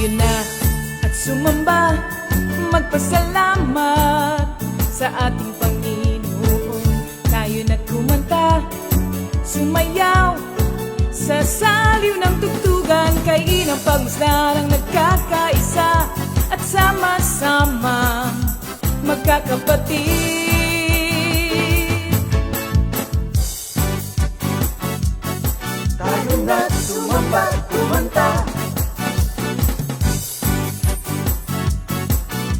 Tayo na at sumamba, magpasalamat sa ating Panginoon. Tayo na kumanta, sumayaw sa saliw ng tugtugan, kay inang pagmasdan ang nagkakaisa at sama-sama magkakapatid. Tayo na sumamba, kumanta.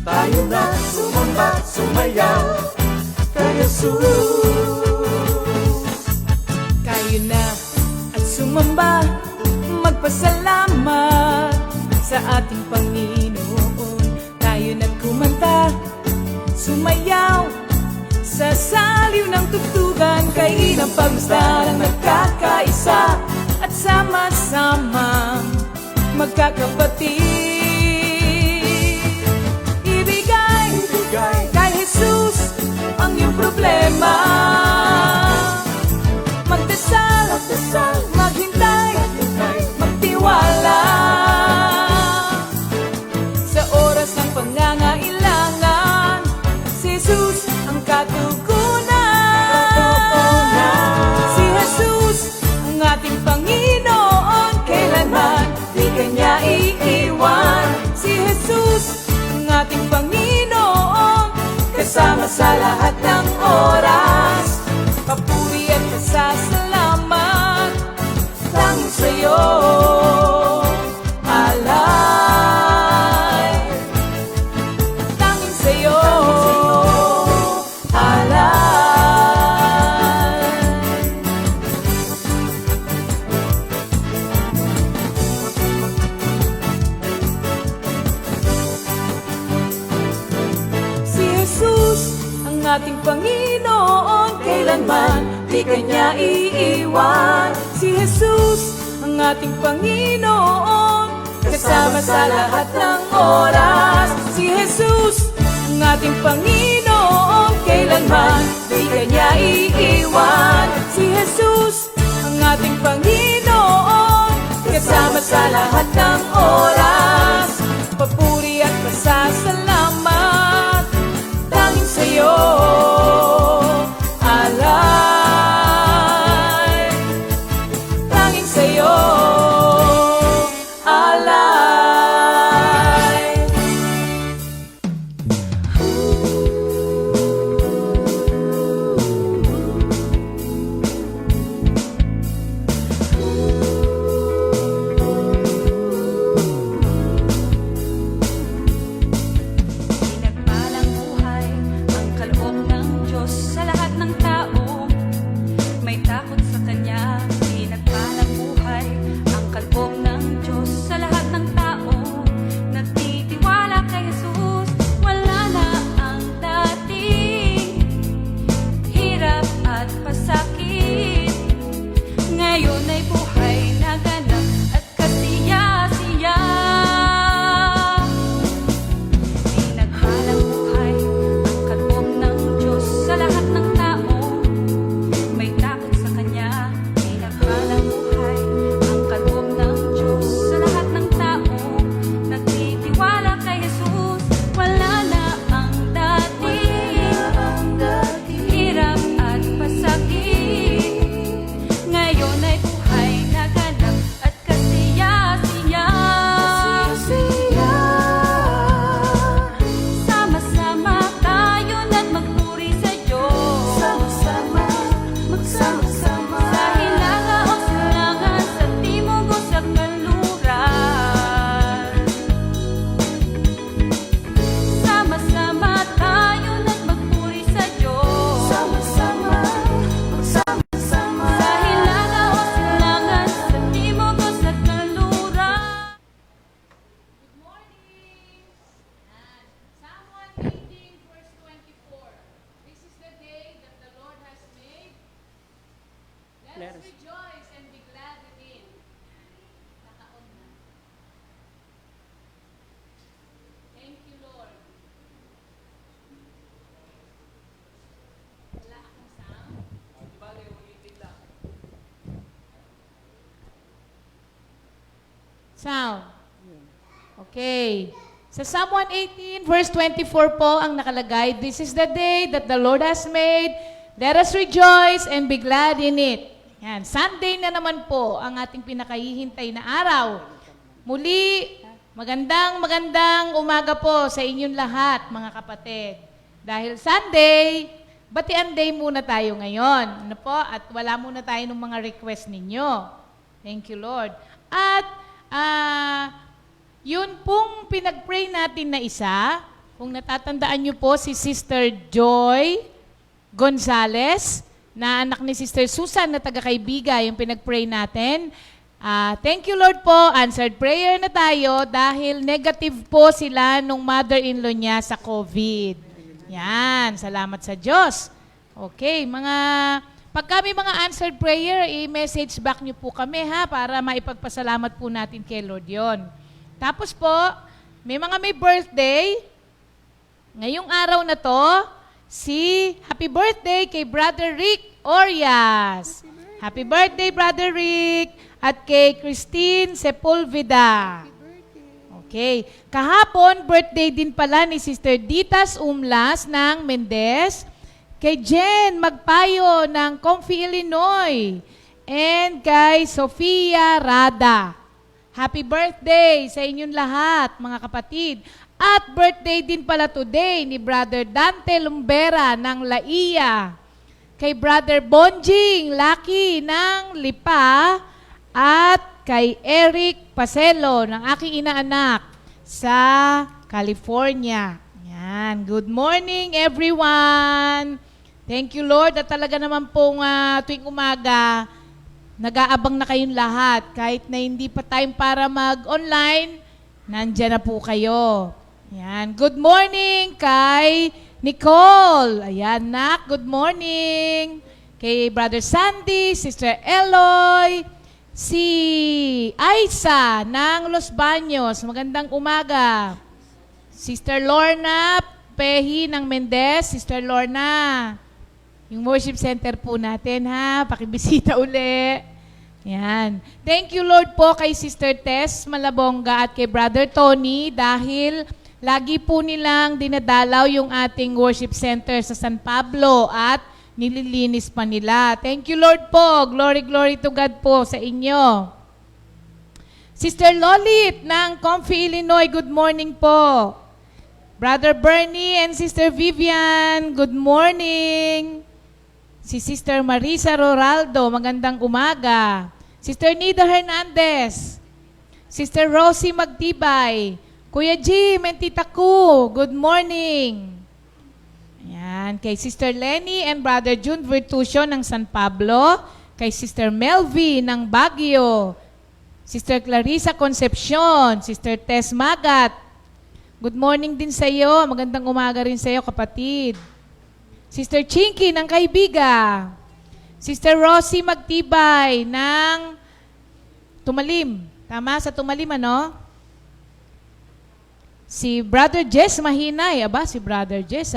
Tayo na sumamba, sumayaw kay Jesus. Tayo na at sumamba, magpasalamat sa ating Panginoon. Tayo na kumanta, sumayaw sa saliw ng tugtugan, kay inang pagmasdan ang nagkakaisa at sama-sama magkakapatid. Ibigay kay Jesus ang iyong problema. Magdasal, maghintay, magtiwala sa oras ng pangangailangan. Si Jesus ang katugunan. Si Jesus ang ating Panginoon, kailanman di Kanya iiwan. Si Jesus ang ating Panginoon, kasama sa lahat ng oras. Papuri at pasasalamat tanging sa'yo, alay. Tanging sa'yo, alay. Si Jesus ang ating Panginoon, kailanman di Kanya iiwan. Si Jesus ang ating Panginoon, kasama sa lahat ng oras. Si Jesus ang ating Panginoon, kailanman di Kanya iiwan. Si Jesus ang ating Panginoon, kasama sa lahat ng oras. Papuri at pasasalamat tanging sa'yo, alay. Tanging sa'yo, alay. Pinagpalang buhay ang kaloob ng Diyos sa lahat ng tao. May takot sa Kanya. Pinagpalang buhay ang kaloob ng Diyos sa lahat ng tao. Nagtitiwala kay Jesus, wala na ang dating hirap at pasakit. Ngayon ay buhay na ganap at kasiya-siya. Pinagpalang buhay ang kaloob ng Diyos sa lahat ng tao. May takot sa Kanya. Pinagpalang buhay ang kaloob ng Diyos sa lahat ng tao. Nagtitiwala kay Jesus, wala na ang dating hirap at pasakit. Ngayon ay buhay na ganap at kasiya-siya. Sama-sama tayo na't magpuri sa Diyos. Magsama-sama. Sa hilaga o silangan, sa timog o sa kanluran. Sama-sama tayo na't magpuri sa Diyos. Sama-sama. Magsama-sama. Sa hilaga o silangan, sa timog o sa kanluran. Good morning! Psalm 118, verse 24. This is the day that the Lord has made. Let us rejoice and be glad in it. Nakaon na. Thank you, Lord. Wala akong sound. Sound. Okay. Sa Psalm 118, verse 24 po ang nakalagay, "This is the day that the Lord has made. Let us rejoice and be glad in it." Yan. Sunday na naman po ang ating pinakahihintay na araw. Muli, magandang umaga po sa inyong lahat, mga kapatid. Dahil Sunday, batian day muna tayo ngayon. Ano po? At wala muna tayo ng mga request ninyo. Thank you, Lord. At, yun pong pinag-pray natin na isa, kung natatandaan nyo po si Sister Joy Gonzales, na anak ni Sister Susan na taga-kaibiga, yung pinag-pray natin. Thank you, Lord po. Answered prayer na tayo dahil negative po sila nung mother-in-law niya sa COVID. Yan, salamat sa Diyos. Okay, pag kami mga answered prayer, i-message back niyo po kami ha, para maipagpasalamat po natin kay Lord yon. Tapos po, may birthday. Ngayong araw na to, happy birthday kay Brother Rick Orias. Happy birthday, Brother Rick. At kay Christine Sepulveda. Okay. Kahapon, birthday din pala ni Sister Ditas Umlas ng Mendez. Kay Jen Magpayo ng Comfy, Illinois. And kay Sofia Rada. Happy birthday sa inyong lahat, mga kapatid. At birthday din pala today ni Brother Dante Lumbera ng Laia. Kay Brother Bonjing Lucky ng Lipa. At kay Eric Paselo ng aking inaanak sa California. Yan. Good morning, everyone. Thank you, Lord. At talaga naman pong tuwing umaga, nag-aabang na kayong lahat. Kahit na hindi pa time para mag-online, nandyan na po kayo. Yan. Good morning kay Nicole. Ayan, Nak. Good morning. Kay Brother Sandy, Sister Eloy, si Aisa ng Los Baños. Magandang umaga. Sister Lorna Pehi ng Mendez. Sister Lorna, yung worship center po natin ha, pakibisita uli. Yan. Thank you, Lord po, kay Sister Tess Malabonga at kay Brother Tony dahil lagi po nilang dinadalaw yung ating worship center sa San Pablo at nililinis pa nila. Thank you, Lord po. Glory, glory to God po sa inyo. Sister Lolit ng Comfy, Illinois, good morning po. Brother Bernie and Sister Vivian, good morning. Si Sister Marisa Roraldo, magandang umaga. Sister Nida Hernandez. Sister Rosie Magtibay. Kuya Jim and Tita Ku, good morning. Ayan. Kay Sister Lenny and Brother June Virtusio ng San Pablo. Kay Sister Melvi ng Baguio. Sister Clarissa Concepcion. Sister Tess Magat. Good morning din sa iyo. Magandang umaga rin sa iyo, kapatid. Sister Chinky ng Kaibiga. Sister Rosie Magtibay ng Tumalim. Tama? Sa Tumalim, ano? Si Brother Jess Mahinay. Aba, si Brother Jess,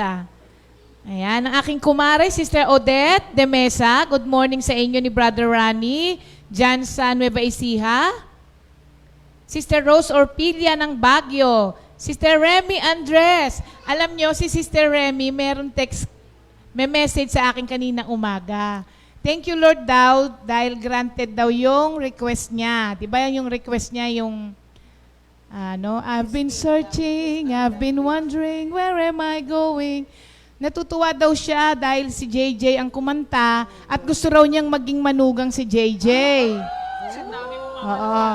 Ayan, ang aking kumare, Sister Odette de Mesa. Good morning sa inyo ni Brother Rani, dyan sa Nueva Ecija. Sister Rose Orpilia ng Baguio. Sister Remy Andres. Alam nyo, si Sister Remy, may message sa akin kanina umaga. Thank you, Lord, daw, dahil granted daw yung request niya. Diba yan yung request niya, yung I've been searching, I've been wondering, where am I going? Natutuwa daw siya dahil si JJ ang kumanta at gusto raw niyang maging manugang si JJ. Oo.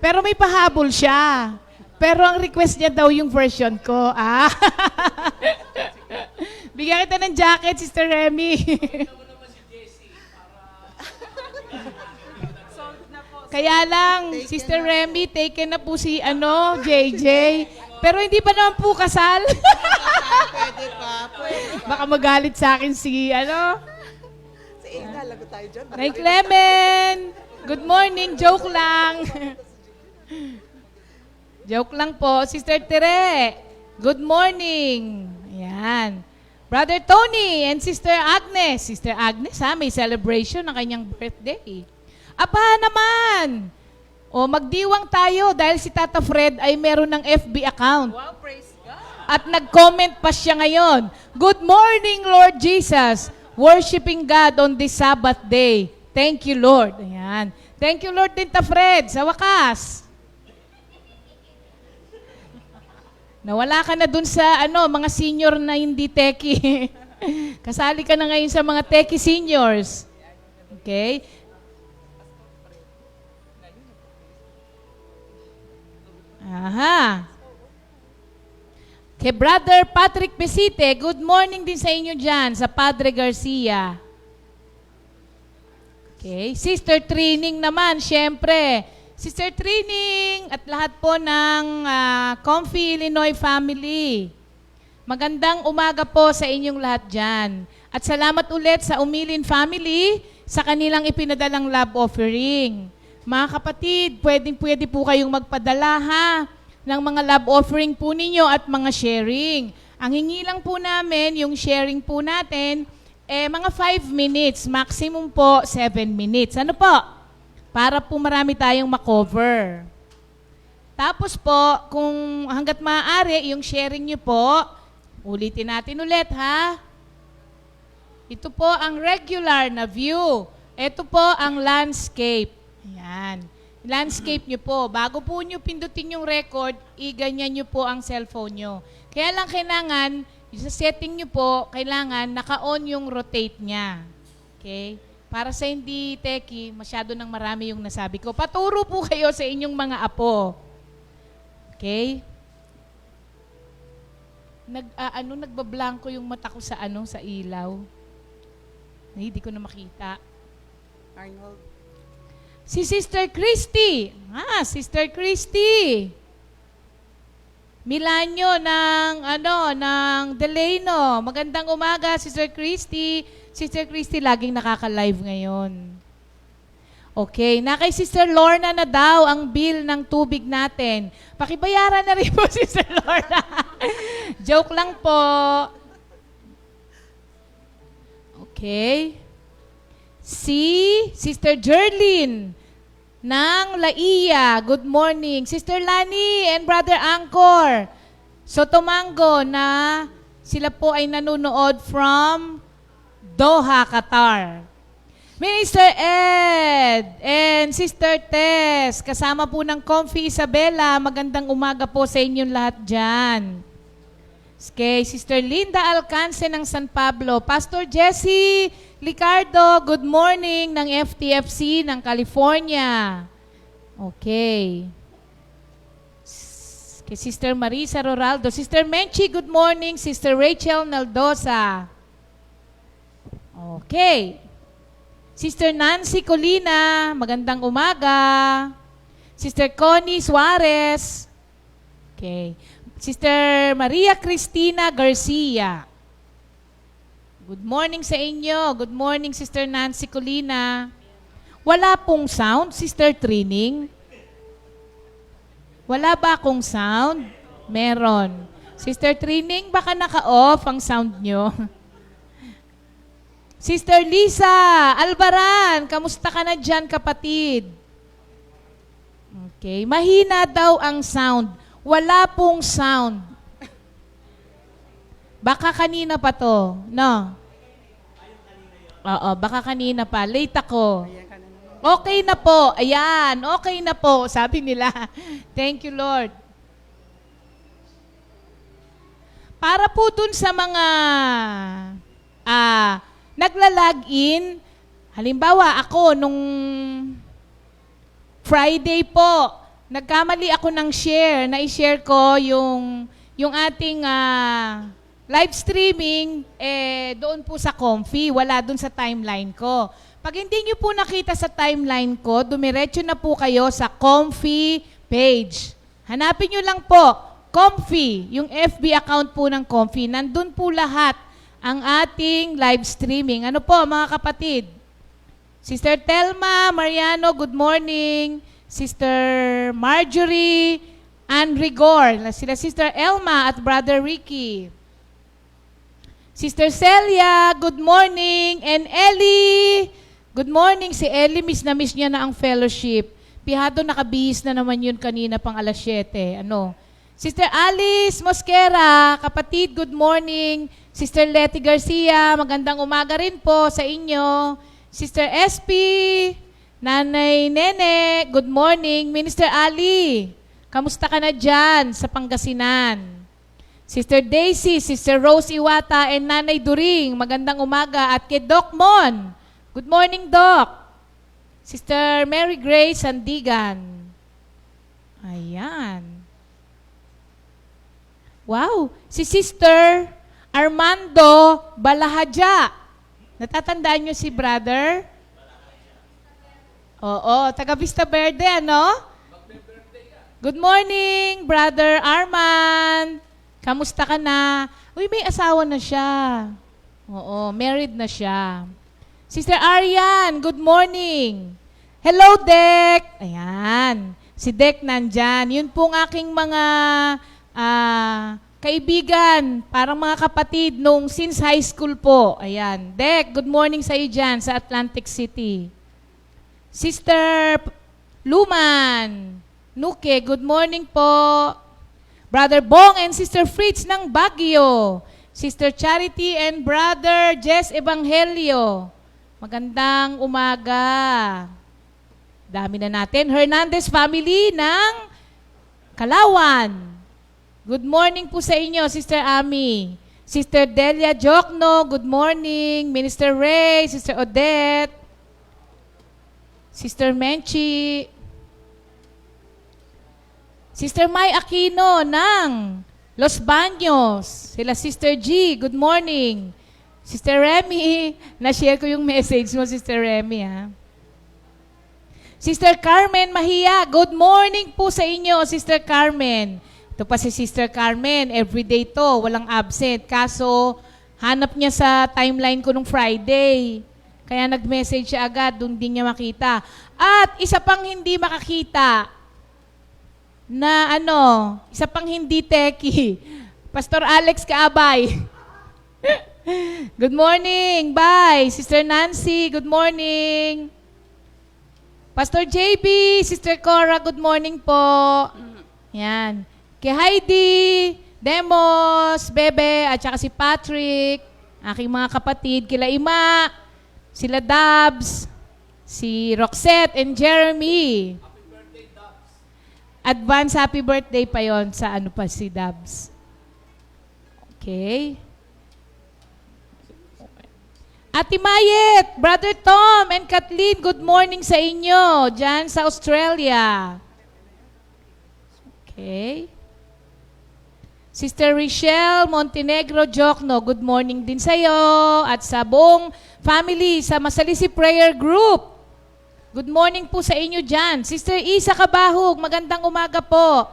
Pero may pahabol siya. Pero ang request niya daw yung version ko. Bigyan kita ng jacket, Sister Remy. Kaya lang, Sister Remy, taken na po si JJ. Pero hindi pa naman po kasal. Pwede pa. Baka magalit sa akin si Si Ina, lago tayo dyan. Ray Clemen. Good morning. Joke lang. Joke lang po. Sister Tere. Good morning. Ayan. Brother Tony and Sister Agnes. Sister Agnes, may celebration ng kanyang birthday. Aba naman. O magdiwang tayo dahil si Tata Fred ay meron ng FB account. Wow, praise God. At nag-comment pa siya ngayon. Good morning, Lord Jesus. Worshiping God on this Sabbath day. Thank you, Lord. Ayan. Thank you, Lord din, Ta Fred. Sa wakas. Nawala ka na dun sa mga senior na hindi teki. Kasali ka na ngayon sa mga teki seniors. Okay? Aha. Kay Brother Patrick Pesite, good morning din sa inyo dyan, sa Padre Garcia. Okay. Sister Trining naman, syempre. Sister Trining at lahat po ng Comfy Illinois family. Magandang umaga po sa inyong lahat dyan. At salamat ulit sa Umilin family sa kanilang ipinadalang love offering. Mga kapatid, pwede po kayong magpadala ha ng mga love offering po ninyo at mga sharing. Ang hingi lang po namin, yung sharing po natin, mga 5 minutes, maximum po 7 minutes. Ano po? Para po marami tayong makover. Tapos po, kung hanggat maaari, yung sharing nyo po, ulitin natin ulit ha. Ito po ang regular na view. Ito po ang landscape. Ayan. Landscape nyo po. Bago po nyo pindutin yung record, i-ganyan nyo po ang cellphone nyo. Kaya lang kailangan, sa setting nyo po, kailangan naka-on yung rotate niya. Okay? Para sa hindi teki, masyado nang marami yung nasabi ko. Paturo po kayo sa inyong mga apo. Okay? Nagbablanko yung mata ko sa sa ilaw. Ay, hindi ko na makita. Arnold. Si Sister Christy. Sister Christy. Milanyo ng Delano. Magandang umaga, Sister Christy. Sister Christy, laging nakaka-live ngayon. Okay, na kay Sister Lorna na daw ang bill ng tubig natin. Pakibayaran na rin po, Sister Lorna. Joke lang po. Okay. Si Sister Jerlyn ng Laia. Good morning. Sister Lani and Brother Angkor. Sotomango na sila po ay nanonood from Doha, Qatar. Minister Ed and Sister Tess, kasama po ng Comfy Isabela, magandang umaga po sa inyong lahat dyan. Okay, Sister Linda Alcance ng San Pablo. Pastor Jesse Licardo, good morning ng FTFC ng California. Okay. Kay Sister Marisa Roraldo. Sister Menchi, good morning. Sister Rachel Naldosa. Okay. Sister Nancy Colina, magandang umaga. Sister Connie Suarez. Okay. Sister Maria Cristina Garcia. Good morning sa inyo. Good morning, Sister Nancy Colina. Wala pong sound, Sister Trining? Wala ba akong sound? Meron. Sister Trining, baka naka-off ang sound nyo. Sister Lisa Albaran, kamusta ka na dyan, kapatid? Okay, mahina daw ang sound. Wala pong sound. Baka kanina pa to, no? Oo, baka kanina pa. Late ako. Okay na po. Ayan, okay na po, sabi nila. Thank you, Lord. Para po dun sa mga nagla-log-in, halimbawa ako nung Friday po, nagkamali ako ng share, na-share ko yung ating live streaming doon po sa Comfy, wala doon sa timeline ko. Pag hindi nyo po nakita sa timeline ko, dumiretso na po kayo sa Comfy page. Hanapin nyo lang po, Comfy, yung FB account po ng Comfy. Nandun po lahat ang ating live streaming. Ano po, mga kapatid? Sister Telma Mariano, good morning. Sister Marjorie Ann Rigor. Sila Sister Elma at Brother Ricky. Sister Celia, good morning. And Ellie, good morning. Si Ellie, miss na miss niya na ang fellowship. Pihado nakabihis na naman yun kanina pang alas 7. Ano? Sister Alice Mosquera, kapatid, good morning. Sister Letty Garcia, magandang umaga rin po sa inyo. Sister SP, Nanay Nene, good morning. Minister Ali, kamusta ka na dyan sa Pangasinan? Sister Daisy, Sister Rose Iwata, and Nanay During, magandang umaga. At kay Doc Mon, good morning, Doc. Sister Mary Grace Sandigan. Ayan. Wow, si Sister Armando Balahadja. Natatandaan niyo si brother? Oo, taga Vista Verde, ano? Good morning, Brother Arman. Kamusta ka na? Uy, may asawa na siya. Oo, married na siya. Sister Arian, good morning. Hello, Dek. Ayan, si Dek nandyan. Yun pong aking mga kaibigan, parang mga kapatid nung since high school po. Ayan. Dek, good morning sa iyo dyan sa Atlantic City. Sister Luman, Nuke, good morning po. Brother Bong and Sister Fritz ng Baguio. Sister Charity and Brother Jess Evangelio. Magandang umaga. Dami na natin. Hernandez family ng Kalawan. Good morning po sa inyo, Sister Ami. Sister Delia Jokno, good morning. Minister Ray, Sister Odette. Sister Menchi. Sister May Aquino ng Los Baños. Sila Sister G, good morning. Sister Remy, na-share ko yung message mo, Sister Remy, ha? Sister Carmen Mahia, good morning po sa inyo, Sister Carmen. Ito pa si Sister Carmen, everyday to, walang absent. Kaso, hanap niya sa timeline ko nung Friday. Kaya nag-message siya agad, doon din niya makita. At isa pang hindi makakita, na isa pang hindi teki. Pastor Alex Kaabay. Good morning. Bye. Sister Nancy, good morning. Pastor JB, Sister Cora, good morning po. Yan. Kay Heidi, Demos, Bebe, at saka si Patrick, aking mga kapatid, kila Ima, sila Dabs, si Roxette and Jeremy. Advance happy birthday pa yon sa si Dabs. Okay. Ate Mayet, Brother Tom and Kathleen, good morning sa inyo dyan sa Australia. Okay. Sister Richelle Montenegro Jokno, good morning din sa iyo at sa buong family sa Masalisi Prayer Group. Good morning po sa inyo dyan. Sister Isa Kabahog, magandang umaga po.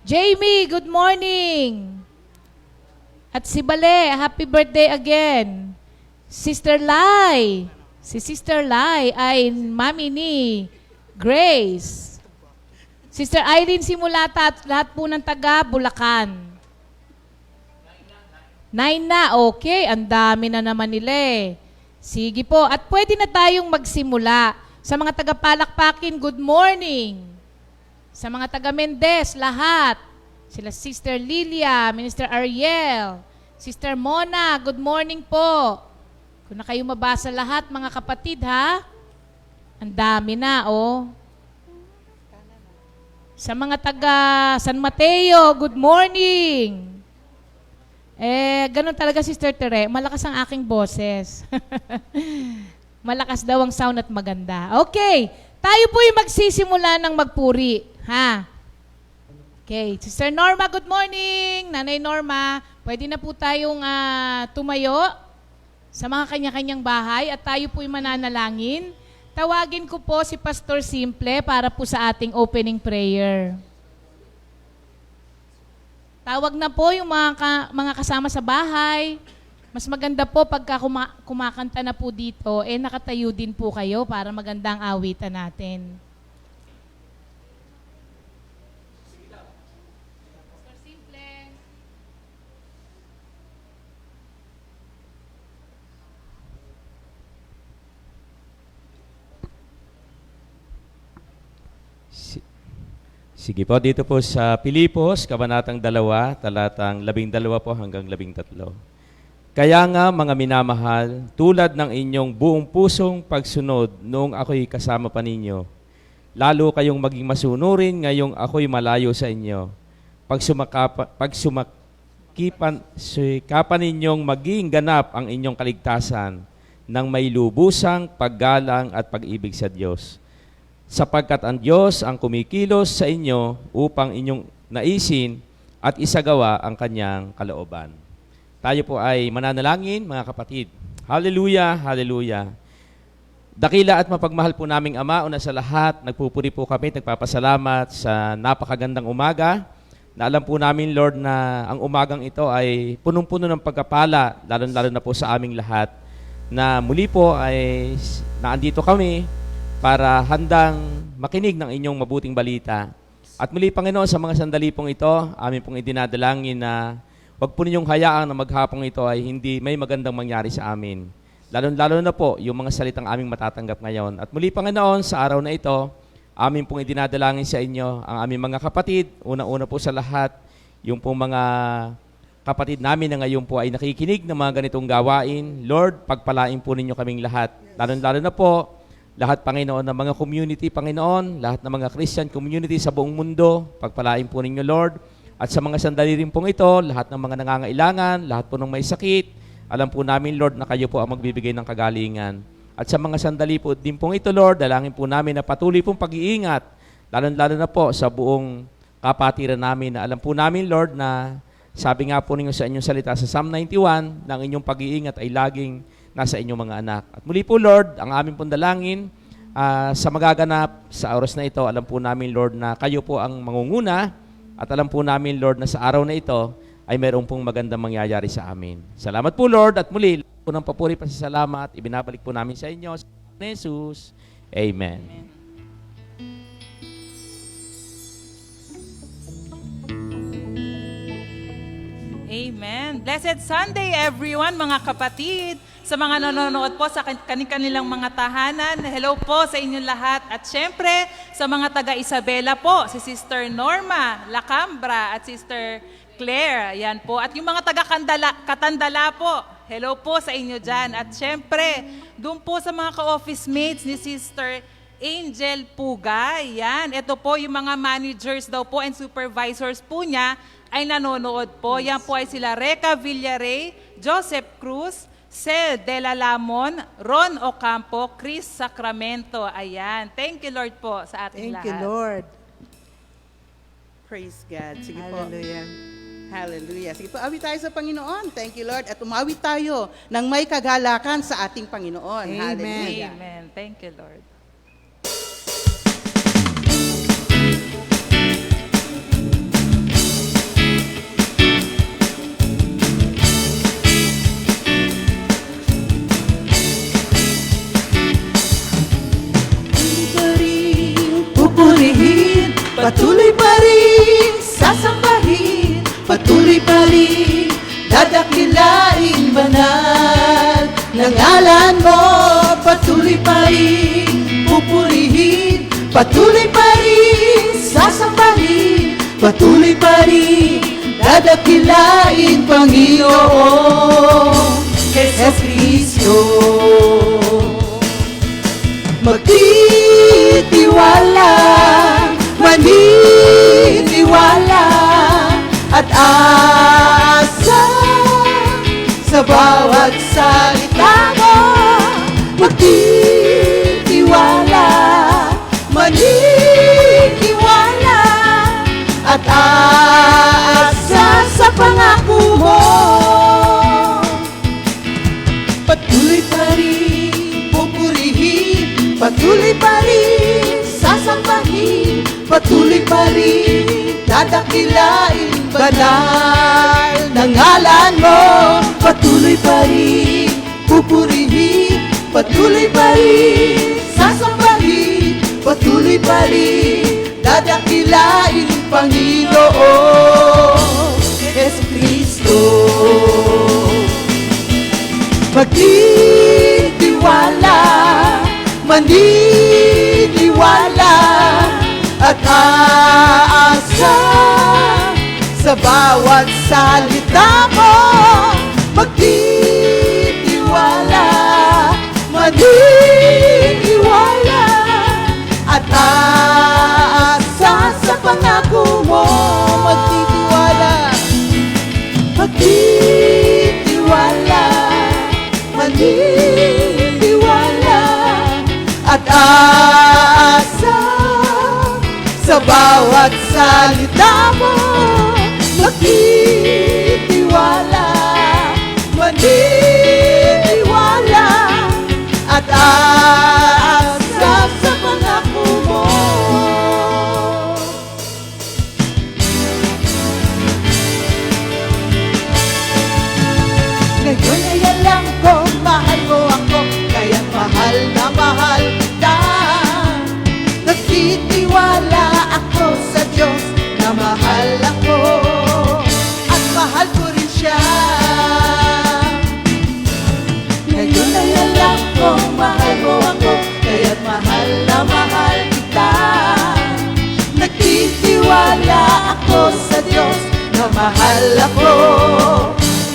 Jamie, good morning. At si Bale, happy birthday again. Sister Lai, si Sister Lai ay mami ni Grace. Sister Eileen Simulata at lahat po ng taga Bulacan. 9 na, okay. Ang dami na naman nila eh. Sige po, at pwede na tayong magsimula. Sa mga taga-Palakpakin, good morning. Sa mga taga-Mendez, lahat. Sila Sister Lilia, Minister Ariel, Sister Mona, good morning po. Kung na kayo mabasa lahat, mga kapatid, ha? Ang dami na, oh. Sa mga taga-San Mateo, good morning. Ganun talaga, Sister Tere. Malakas ang aking boses. Malakas daw ang sound at maganda. Okay, tayo po yung magsisimula ng magpuri. Ha? Okay, Sister Norma, good morning. Nanay Norma, pwede na po tayong tumayo sa mga kanya-kanyang bahay at tayo po yung mananalangin. Tawagin ko po si Pastor Simple para po sa ating opening prayer. Tawag na po yung mga kasama sa bahay. Mas maganda po pagka kumakanta na po dito, nakatayo din po kayo para magandang awitan natin. Pastor Simple. Si- Sige po, dito po sa Pilipos, Kabanatang 2, talatang 12 po hanggang 13. Kaya nga mga minamahal, tulad ng inyong buong pusong pagsunod noong ako'y kasama pa ninyo, lalo kayong maging masunurin ngayong ako'y malayo sa inyo. Sikapan ninyong maging ganap ang inyong kaligtasan ng may lubusang paggalang at pag-ibig sa Diyos. Sapagkat ang Diyos ang kumikilos sa inyo upang inyong naisin at isagawa ang kanyang kalooban. Tayo po ay mananalangin, mga kapatid. Hallelujah, hallelujah. Dakila at mapagmahal po naming Ama, una sa lahat, nagpupuri po kami, nagpapasalamat sa napakagandang umaga, na alam po namin, Lord, na ang umagang ito ay punong-puno ng pagkapala, lalo-lalo na po sa aming lahat, na muli po ay naandito kami para handang makinig ng inyong mabuting balita. At muli, Panginoon, sa mga sandali pong ito, amin pong idinadalangin na huwag po ninyong hayaan na maghapong ito ay hindi may magandang mangyari sa amin. Lalo-lalo na po yung mga salitang aming matatanggap ngayon. At muli, Panginoon, sa araw na ito, amin pong idinadalangin sa inyo ang aming mga kapatid. Una-una po sa lahat, yung pong mga kapatid namin na ngayon po ay nakikinig ng mga ganitong gawain. Lord, pagpalain po ninyo kaming lahat. Lalo-lalo na po, lahat, Panginoon, ng mga community, Panginoon, lahat ng mga Christian community sa buong mundo, pagpalain po ninyo, Lord. At sa mga sandali rin pong ito, lahat ng mga nangangailangan, lahat po ng may sakit, alam po namin, Lord, na kayo po ang magbibigay ng kagalingan. At sa mga sandali po din pong ito, Lord, dalangin po namin na patuloy pong pag-iingat, lalo-lalo na po sa buong kapatiran namin, na alam po namin, Lord, na sabi nga po ninyo sa inyong salita sa Psalm 91, na ang inyong pag-iingat ay laging nasa inyong mga anak. At muli po, Lord, ang aming pong dalangin sa magaganap sa oras na ito, alam po namin, Lord, na kayo po ang mangunguna, at alam po namin, Lord, na sa araw na ito ay mayroong pong magandang mangyayari sa amin. Salamat po, Lord, at muli, po ng papuri pa sa salamat, ibinabalik po namin sa inyo, sa Jesus. Amen. Amen. Blessed Sunday, everyone, mga kapatid. Sa mga nanonood po sa kanilang mga tahanan, hello po sa inyong lahat. At syempre, sa mga taga-Isabela po, si Sister Norma Lacambra at Sister Claire, ayan po. At yung mga taga-Katandala po, hello po sa inyo dyan. At syempre, doon po sa mga ka-office mates ni Sister Angel Pugay, yan. Ito po yung mga managers daw po and supervisors po niya ay nanonood po. Yan po ay sila Reca Villarey, Joseph Cruz, Sel De La Lamon, Ron Ocampo, Chris Sacramento. Ayan. Thank you, Lord po, sa ating Thank lahat. you, Lord. Praise God. Sige Hallelujah. po. Hallelujah. Sige po, awit tayo sa Panginoon. Thank you, Lord. At umawit tayo ng may kagalakan sa ating Panginoon. Amen. Hallelujah. Amen. Thank you, Lord. Pupurihin, patuloy pa rin sasambahin, patuloy pa rin dadakilain banal ng ngalan mo. Patuloy pa rin pupurihin, patuloy pa rin sasambahin, patuloy pa rin dadakilain Panginoon Jesus Cristo. Magtitiwala, maniniwala, at asa sa bawat salita mo. Magtitiwala, maniniwala, at asa sa pangako mo. Patuloy pa rin pupurihin, patuloy pa rin sasambahin, patuloy pa rin dadakilain banal ng ngalan mo. Patuloy pa rin pupurihin, patuloy pa rin sasambahin, patuloy pa rin dadakilain Panginoon Jesus Cristo. Magtitiwala, maniniwala, at aasa sa bawat salita mo. Magtitiwala, maniniwala, at aasa sa pangako mo. Magtitiwala, magtitiwala, maniniwala, at aasa sa bawat salita mo. Magtitiwala, maniniwala, at aasa sa pangako mo. Ngayon ay alam ko, mahal mo ako, kaya't mahal na mahal kita. Nagtitiwala ako sa Diyos na mahal ako, at mahal ko rin siya. Ngayon ay alam ko, mahal mo ako, kaya't mahal na mahal kita. Nagtitiwala ako sa Diyos na mahal ako,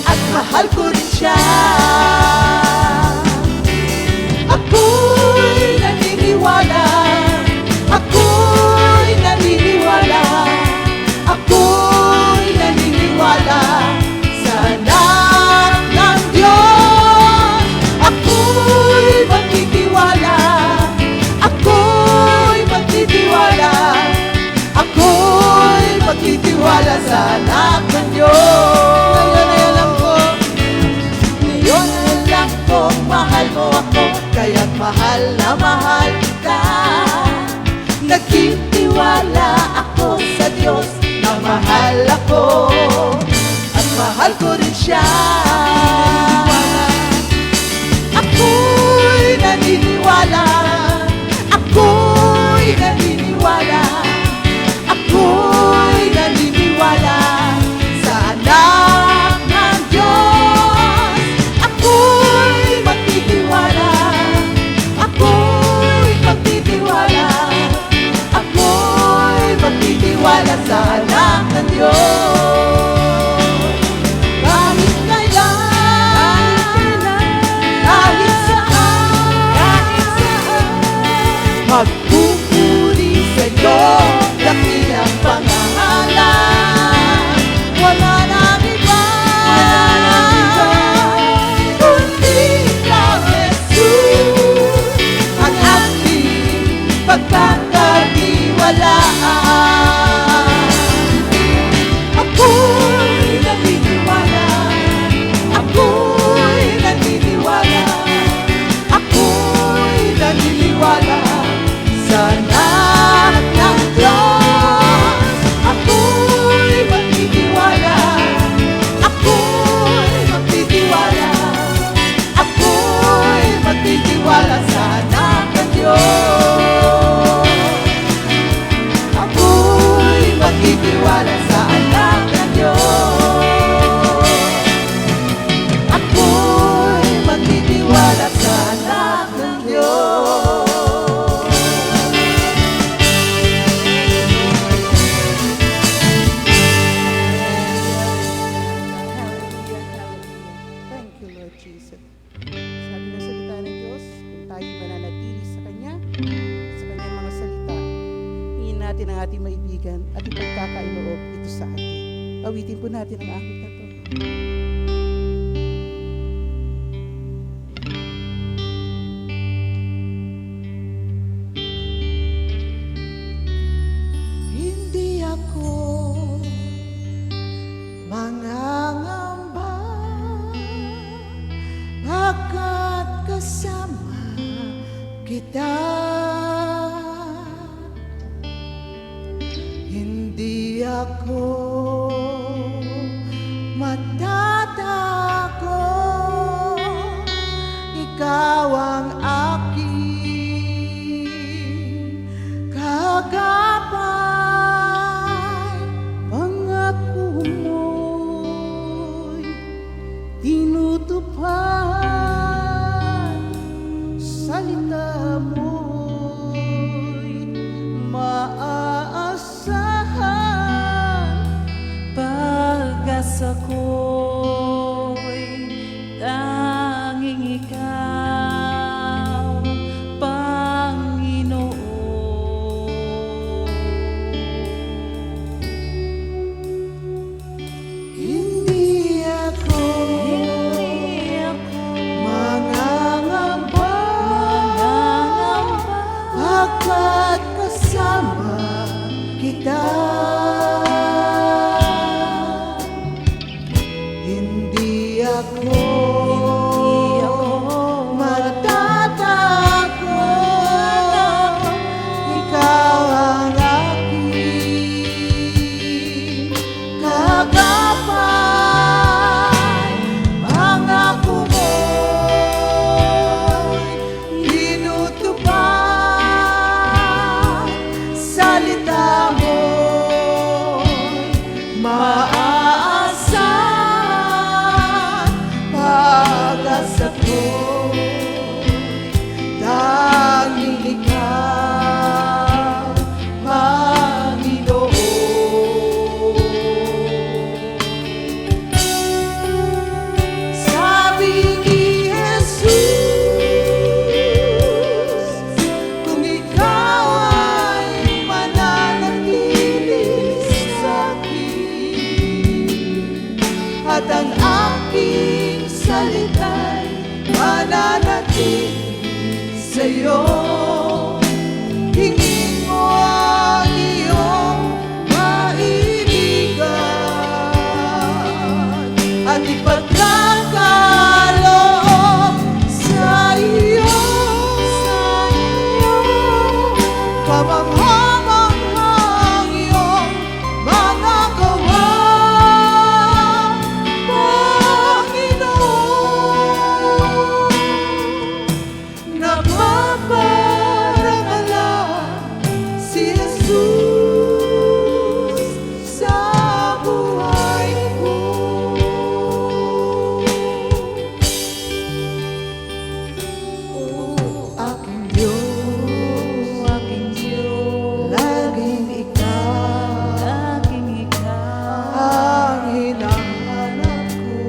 at mahal ko rin siya. Ako'y naniniwala, ako'y naniniwala, ako'y naniniwala sa anak ng Diyos. Ako'y magtitiwala, ako'y magtitiwala, ako'y magtitiwala sa anak ng Diyos. Ngayon ay alam ko, mahal mo ako, kaya't mahal na mahal kita. Nagtitiwala ako sa Diyos na mahal ako, at mahal ko rin siya. Ako'y naniniwala, ako'y naniniwala, ako'y naniniwala sa anak ng Diyos. Ako'y magtitiwala, ako'y magtitiwala, ako'y magtitiwala sa anak ng Diyos. Kahit kailan, kahit saan, magpupuri sa iyo, dakilang pangalan. Wala nang iba, kundi ikaw, Jesus, ang aking pagkakatiwalaan. Ako'y naniniwala, ako'y naniniwala, ako'y naniniwala sa anak ng Diyos. Ako'y magtitiwala, ako'y magtitiwala, ako'y magtitiwala sa anak ng Diyos. Ako'y magtitiwala sa anak ng Diyos. Ako'y magtitiwala sa anak ng Diyos. Thank you, Lord Jesus. Sabi ng salita ng Diyos, kung tayo mananatili sa Kanya, sa Kanyang mga salita, hingin natin ang ating maibigan at ipagkakailoob ito sa atin. Awitin po natin ang awit na to. Hindi ako mangangamba, pagkat kasama kita. Hindi ako matatago, ikaw ang aking kagabay. Pangako mo'y tinutupad, salita mo'y maaari. ang aking salita'y mananatili sa'yo. Hingin mo ang iyong kaibigan at ipagkakaloob sa iyo. Kamanghamanghang iyong mga gawa, Panginoon. Napaparangalan si Jesus sa buhay ko. Aking Diyos, laging ikaw ang hinahanap ko.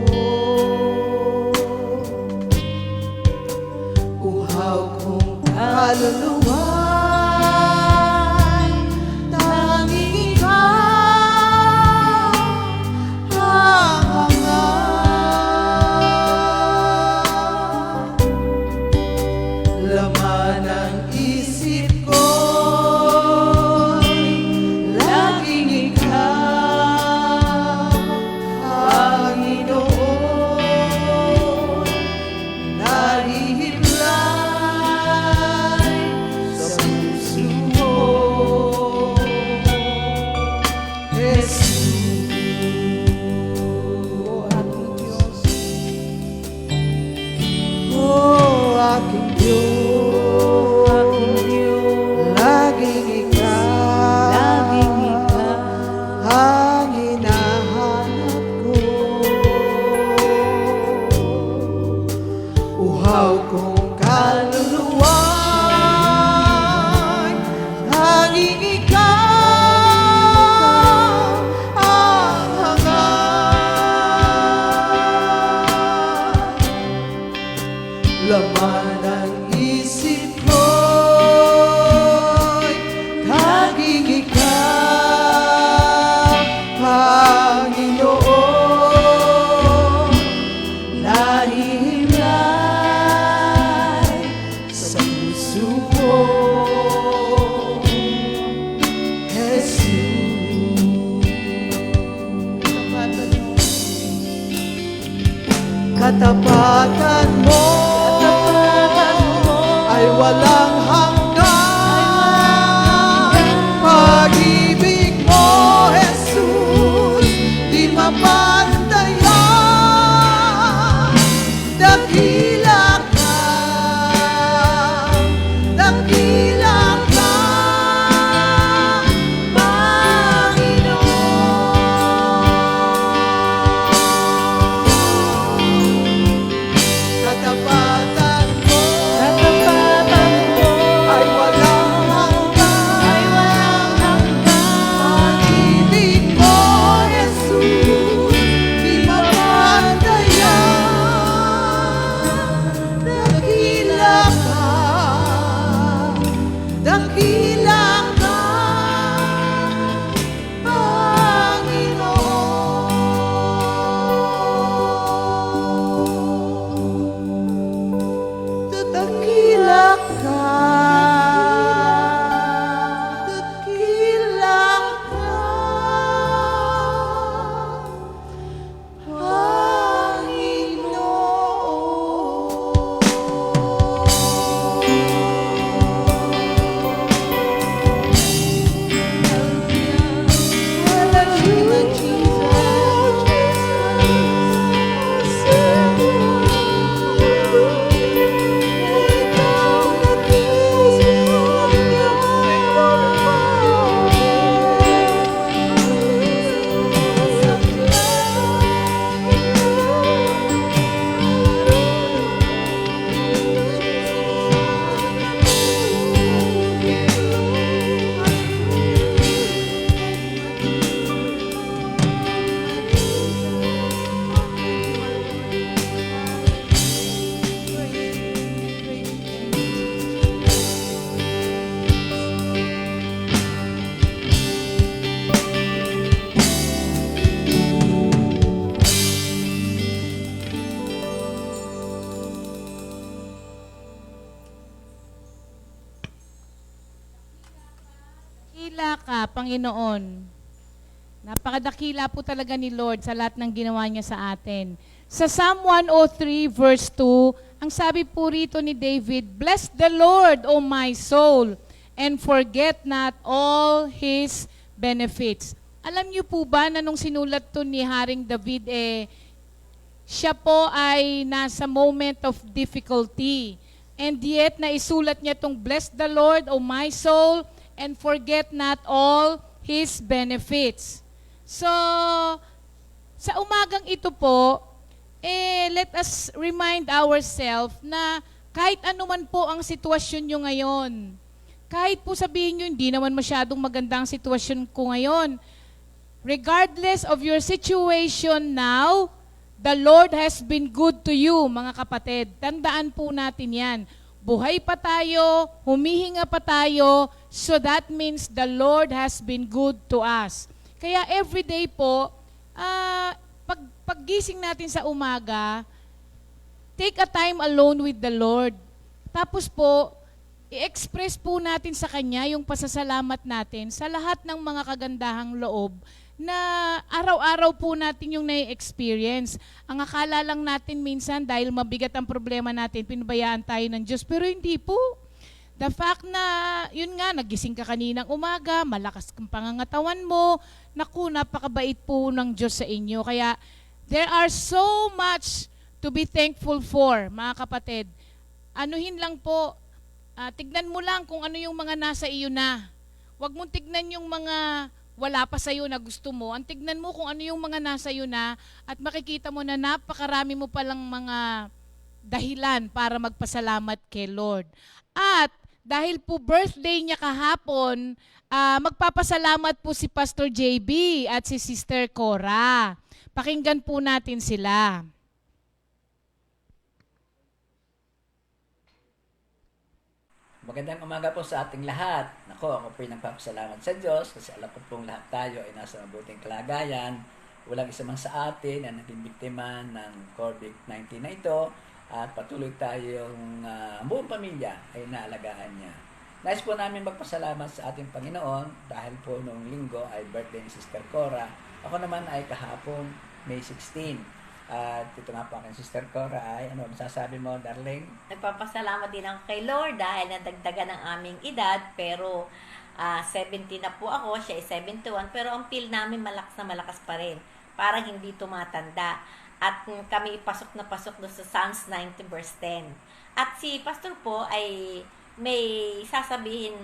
Uhaw kong kaluluwa'y tanging ikaw ang hangat. Laman ng isip ko'y laging ikaw, Panginoon. Nahihimlay sa puso mo, Jesus. O aking Diyos, laging ikaw ang hinahanap ko. Uhaw kong kaluluwa'y tanging ikaw ang hangat. Laman ng isip ko'y tanging ikaw, Panginoon. Nahihimlay sa puso ko, Jesus. Katapatan mo ay walang hanggan. Pag-ibig mo, Jesus, di mapantayan. Dakila ka, Panginoon. Katapatan mo Panginoon. Napakadakila po talaga ni Lord sa lahat ng ginawa niya sa atin. Sa Psalm 103 verse 2, ang sabi po rito ni David, "Bless the Lord, O my soul, and forget not all His benefits." Alam niyo po ba na nung sinulat to ni Haring David, siya po ay nasa moment of difficulty. And yet, naisulat niya tong "Bless the Lord, O my soul, and forget not all His benefits." So, sa umagang ito po, let us remind ourselves na kahit anuman po ang sitwasyon nyo ngayon, kahit po sabihin nyo, hindi naman masyadong maganda ang sitwasyon ko ngayon, regardless of your situation now, the Lord has been good to you, mga kapatid. Tandaan po natin yan. Buhay pa tayo, humihinga pa tayo, so that means the Lord has been good to us. Kaya everyday po, paggising natin sa umaga, take a time alone with the Lord. Tapos po, i-express po natin sa Kanya yung pasasalamat natin sa lahat ng mga kagandahang loob na araw-araw po natin yung nai-experience. Ang akala lang natin minsan dahil mabigat ang problema natin, pinabayaan tayo ng Diyos. Pero hindi po. The fact na, yun nga, nagising ka kaninang umaga, malakas kang pangangatawan mo, naku, napakabait po ng Diyos sa inyo. Kaya, there are so much to be thankful for, mga kapatid. Anuhin lang po, tignan mo lang kung ano yung mga nasa iyo na. Huwag mong tignan yung mga wala pa sa'yo na gusto mo. Ang tignan mo kung ano yung mga nasa iyo na at makikita mo na napakarami mo palang mga dahilan para magpasalamat kay Lord. At dahil po birthday niya kahapon, magpapasalamat po si Pastor JB at si Sister Cora. Pakinggan po natin sila. Magandang umaga po sa ating lahat. Ako po'y nagpapasalamat sa Diyos kasi alam ko pong lahat tayo ay nasa mabuting kalagayan. Walang isa man sa atin na naging biktima ng COVID-19 na ito at patuloy tayong buong pamilya ay naalagaan niya. Nais po namin magpasalamat sa ating Panginoon dahil po noong linggo ay birthday ni Sister Cora. Ako naman ay kahapon May 16. At ito nga po aking Sister Cora ay ano masasabi mo, darling? Nagpapasalamat din ako kay Lord dahil nadagdagan ang aming edad, pero 70 na po ako, siya ay 71, pero ang feel namin malakas na malakas pa rin. Parang hindi tumatanda. At kami pasok na pasok doon sa Psalms 90 verse 10. At si Pastor po ay may sasabihin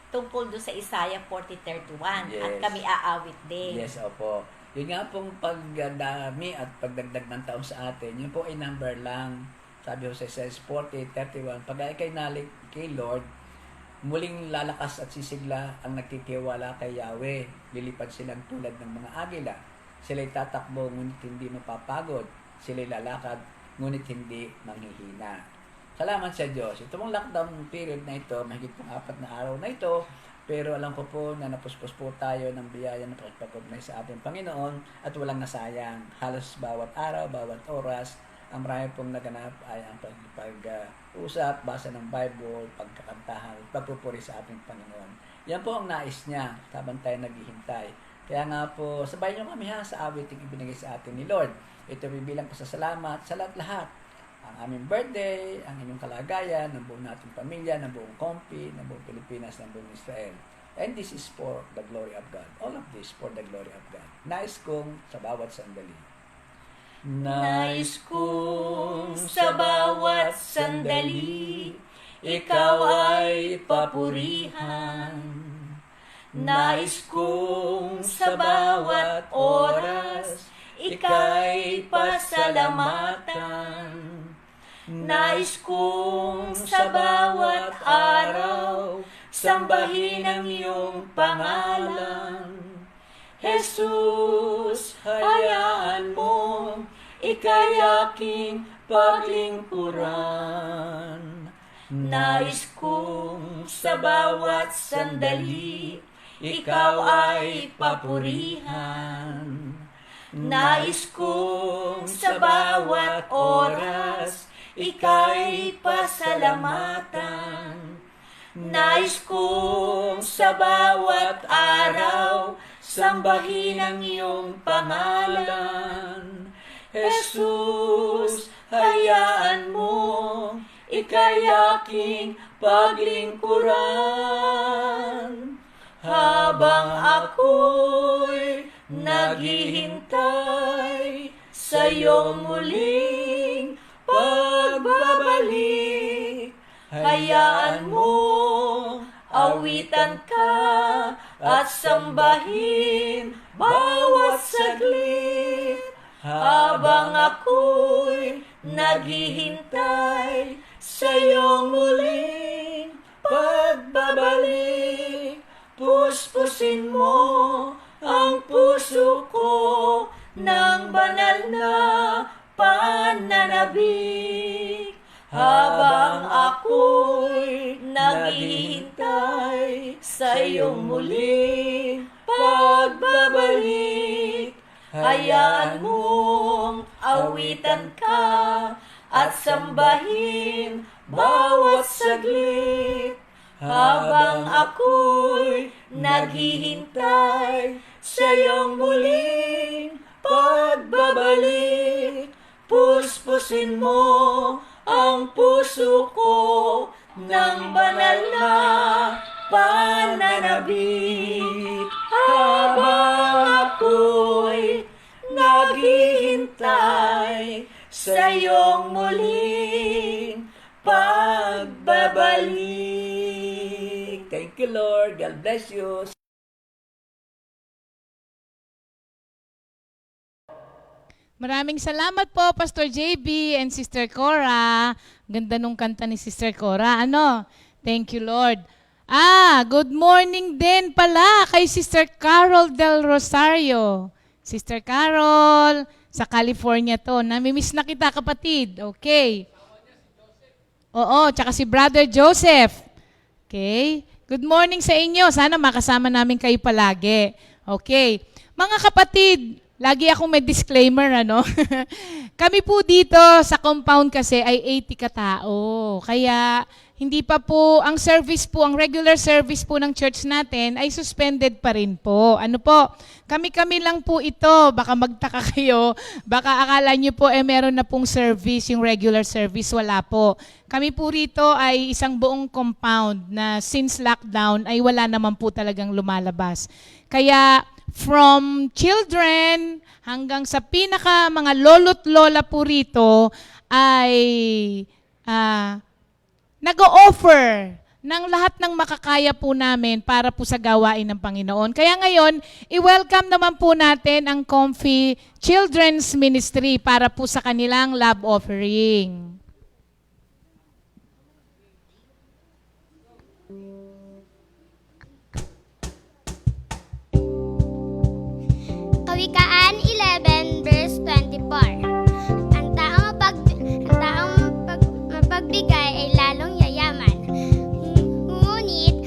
tungkol doon sa Isaiah 40:31. Yes. At kami aawit din. Yes, opo. Yun nga pong pagdami at pagdagdag ng taon sa atin, yun po ay number lang. Sabi ko sa Isaiah 40:31, pag ay kay nalig kay Lord, muling lalakas at sisigla ang nagtitiwala kay Yahweh. Lilipad silang tulad ng mga agila. Sila'y tatakbo, ngunit hindi mapapagod. Sila'y lalakad, ngunit hindi manghihina. Salamat sa Diyos. Ito mong lockdown period na ito, mahigit pong 4 na araw na ito, pero alam ko po na napuspos po tayo ng biyaya ng pagpapagnay sa ating Panginoon at walang nasayang. Halos bawat araw, bawat oras, ang marami pong naganap ay ang pag-usap, basa ng Bible, pagkakantahan, pagpupuri sa ating Panginoon. Yan po ang nais niya habang tayo naghihintay. Kaya nga po, sabayin niyo kami sa awiting ibinigay sa atin ni Lord. Ito bibilang ko sa salamat sa lahat-lahat. Ang aming birthday, ang inyong kalagayan, ng buong nating pamilya, ng buong Kompi, ng buong Pilipinas, ng buong Israel. And this is for the glory of God. All of this for the glory of God. Nais kong sa bawat sandali. Nais kong sa bawat sandali, ikaw ay papurihan. Nais kong sa bawat oras, ika'y pasalamatan. Nais kong sa bawat araw, sambahin ang iyong pangalan. Jesus, hayaan mo, ika'y aking paglingkuran. Nais kong sa bawat sandali, ikaw ay papurihan. Nais kong sa bawat oras, ika'y pasalamatan. Nais kong sa bawat araw sambahin ang iyong pangalan. Jesus, hayaan mo ika'y aking paglingkuran. Habang ako'y naghihintay sa iyong muling pagbabalik, hayaan mo awitan ka at sambahin bawat saglit. Habang ako'y naghihintay sa iyong muling pagbabalik, puspusin mo ang puso ko ng banal na pananabik. Habang ako'y naghihintay sa iyong muling pagbabalik, hayaan mong awitan ka at sambahin bawat saglit. Habang ako'y naghihintay sa iyong muling pagbabalik, puspusin mo ang puso ko ng banal na pananabik. Habang ako'y naghihintay sa iyong muling pagbabalik. Thank you, Lord. God bless you. Maraming salamat po, Pastor JB and Sister Cora. Ganda nung kanta ni Sister Cora. Ano? Thank you, Lord. Good morning din pala kay Sister Carol Del Rosario. Sister Carol, sa California to. Namimiss na kita, kapatid. Okay. Oo, tsaka si Brother Joseph. Okay. Good morning sa inyo. Sana makasama namin kayo palagi. Okay. Mga kapatid, lagi akong may disclaimer, ano? Kami po dito sa compound kasi ay 80 katao. Kaya hindi pa po, ang service po, ang regular service po ng church natin ay suspended pa rin po. Ano po? Kami-kami lang po ito. Baka magtaka kayo. Baka akala nyo po meron na pong service, yung regular service. Wala po. Kami po rito ay isang buong compound na since lockdown ay wala naman po talagang lumalabas. Kaya from children hanggang sa pinaka mga lolo't lola po rito ay nag-o-offer ng lahat ng makakaya po namin para po sa gawain ng Panginoon. Kaya ngayon, i-welcome naman po natin ang Comfy Children's Ministry para po sa kanilang love offering. Kawikaan 11 verse 24. Ang taong mapagbigay ay lalong yayaman. Ngunit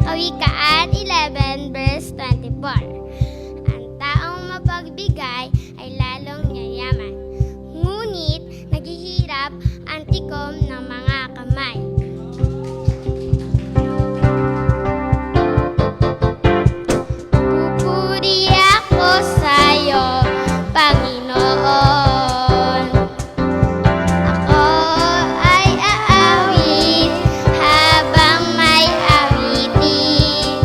Kawikaan 11 verse 24. Ang taong mapagbigay ay lalong yayaman. Ngunit naghihirap ang tikom ng mga kamay. Pupuri ako sa'yo, Panginoon. Ako ay aawit habang may awitin.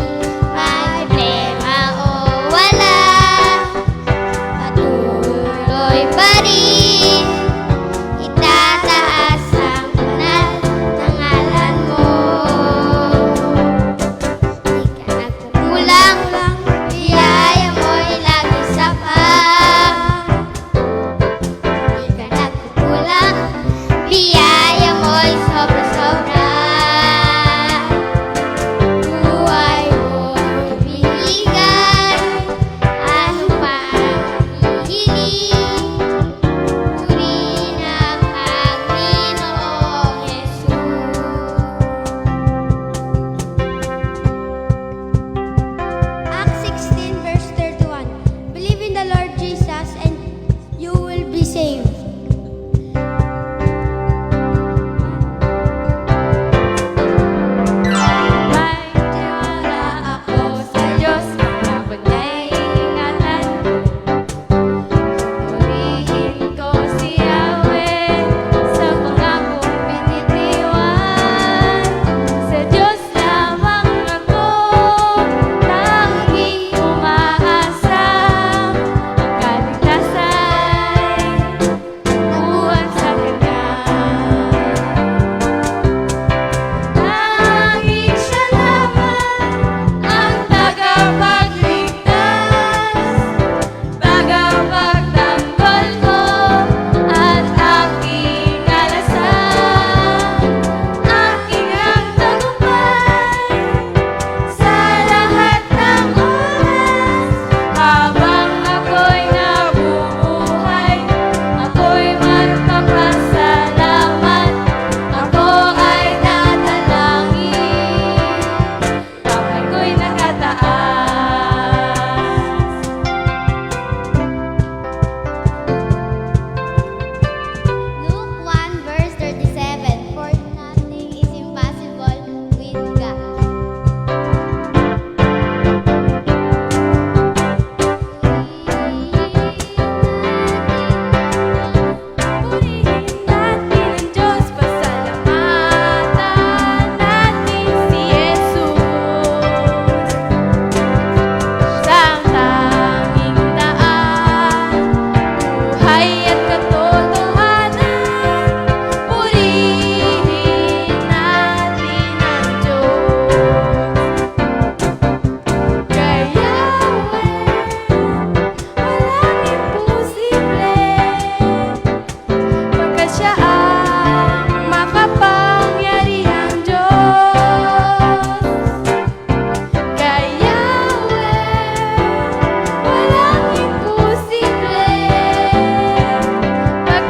May problema o wala, patuloy pa rin itataas ang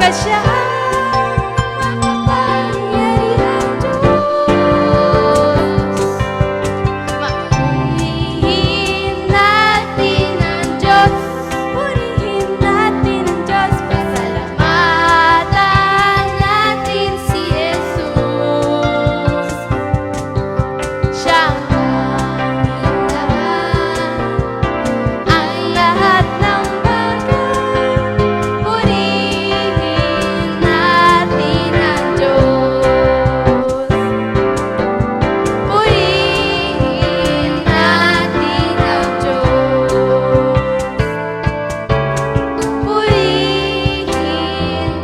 siya makapangyarihan Diyos. Purihin natin ang Diyos. Purihin natin ang Diyos. Pasalamatan natin si Jesus. Siyang ang lahat ng bagay. Purihin natin ang Diyos. Purihin natin ang Diyos. Purihin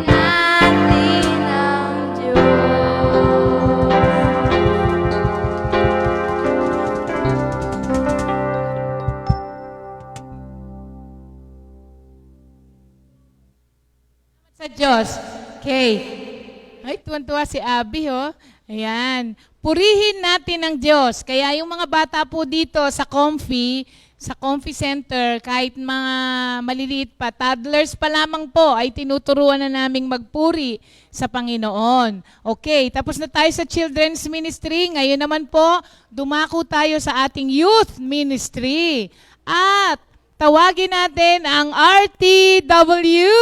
natin ang Sa Diyos. Okay. Ay, tuwan-tuwa si Abby, oh. Ayan. Purihin natin ang Diyos. Kaya yung mga bata po dito sa Comfy Center, kahit mga maliliit pa, toddlers pa lamang po, ay tinuturuan na naming magpuri sa Panginoon. Okay, tapos na tayo sa Children's Ministry. Ngayon naman po, dumako tayo sa ating Youth Ministry. At tawagin natin ang RTW.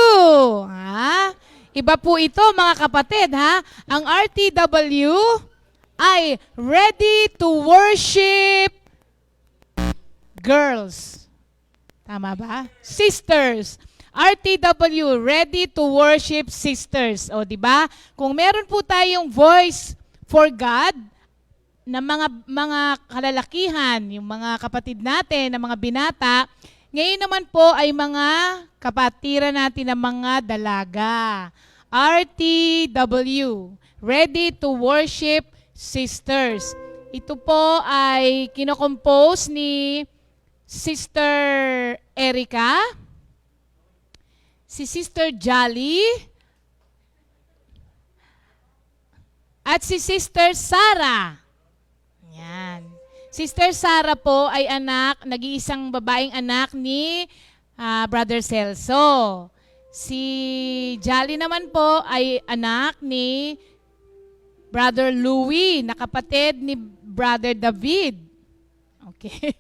Ha? Iba po ito, mga kapatid, ha? Ang RTW ay Ready to Worship Girls. Tama ba? Sisters. RTW, Ready to Worship Sisters. O, di ba? Kung meron po tayong Voice for God, na mga kalalakihan, yung mga kapatid natin, na mga binata, ngayon naman po ay mga kapatiran natin ng mga dalaga. RTW, Ready to Worship Sisters. Ito po ay kinocompose ni Sister Erica, si Sister Jolly, at si Sister Sarah. Yan. Sister Sarah po ay nag-iisang babaeng anak ni Brother Celso. Si Jolly naman po ay anak ni Brother Louie, na kapatid ni Brother David. Okay.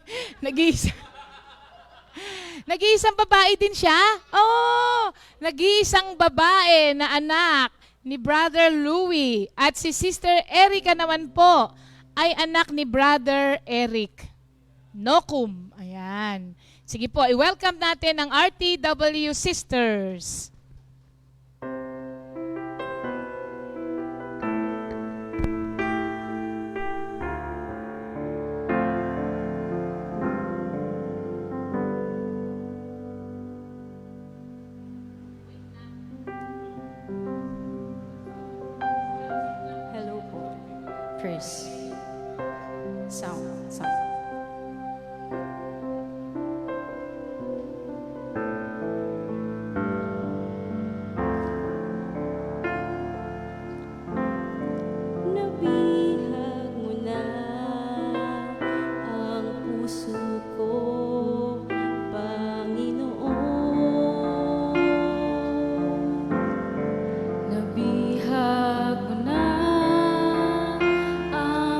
Nag-iisang babae din siya? Oh, nag-iisang babae na anak ni Brother Louie. At si Sister Erica naman po ay anak ni Brother Eric Nokum. Ayan. Sige po, i-welcome natin ang RTW Sisters. Hello po. First. Sound. Nabihag mo na ang puso ko, Panginoon. Nabihag mo na ang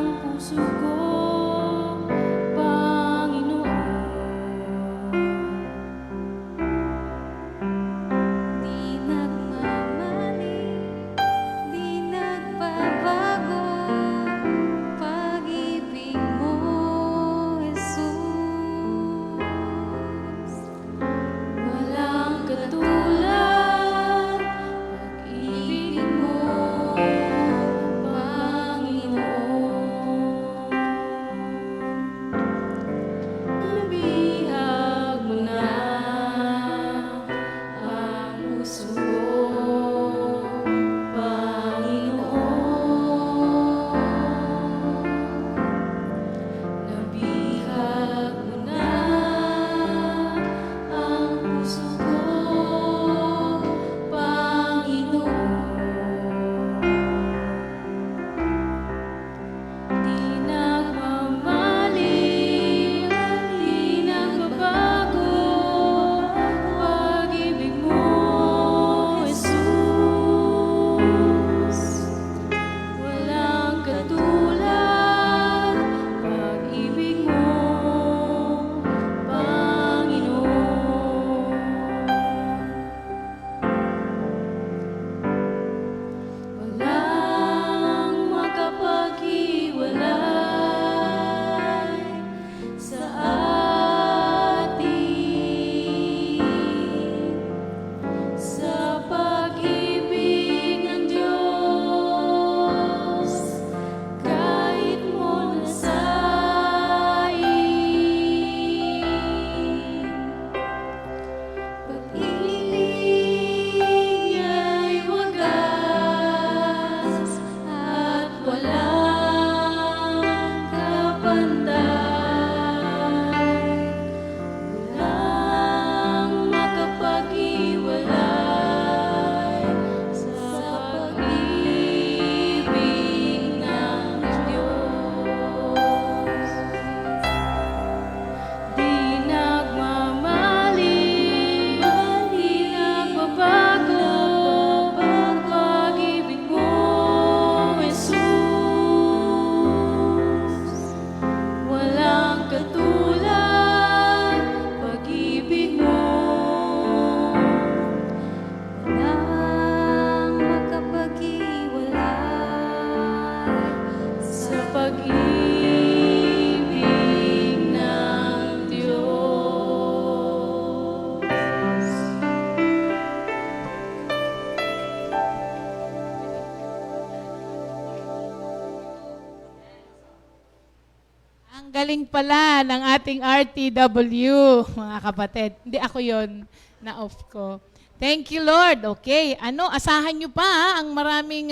galing pala ng ating RTW, mga kapatid. Hindi ako yon, na-off ko. Thank you, Lord. Okay, asahan nyo pa ang maraming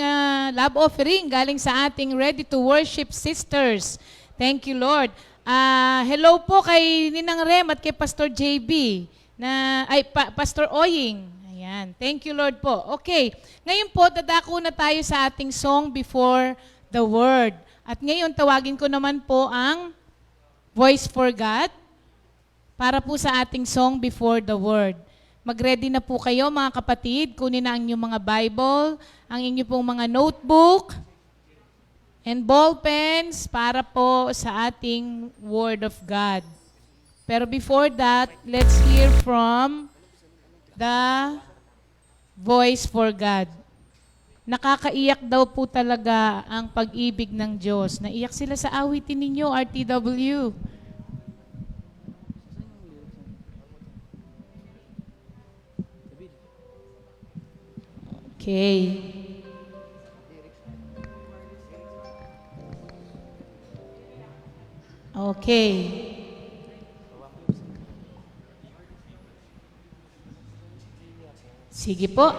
love offering galing sa ating Ready to Worship sisters. Thank you, Lord. Hello po kay Ninang Rem at kay Pastor JB, Pastor Oying. Ayan. Thank you, Lord po. Okay, ngayon po, dadako na tayo sa ating song Before the Word. At ngayon, tawagin ko naman po ang Voice for God para po sa ating song Before the Word. Mag-ready na po kayo mga kapatid, kunin na ang inyong mga Bible, ang inyong pong mga notebook, and ball pens para po sa ating Word of God. Pero before that, let's hear from the Voice for God. Nakakaiyak daw po talaga ang pag-ibig ng Diyos. Naiyak sila sa awitin ninyo, RTW. Okay. Okay. Sige po.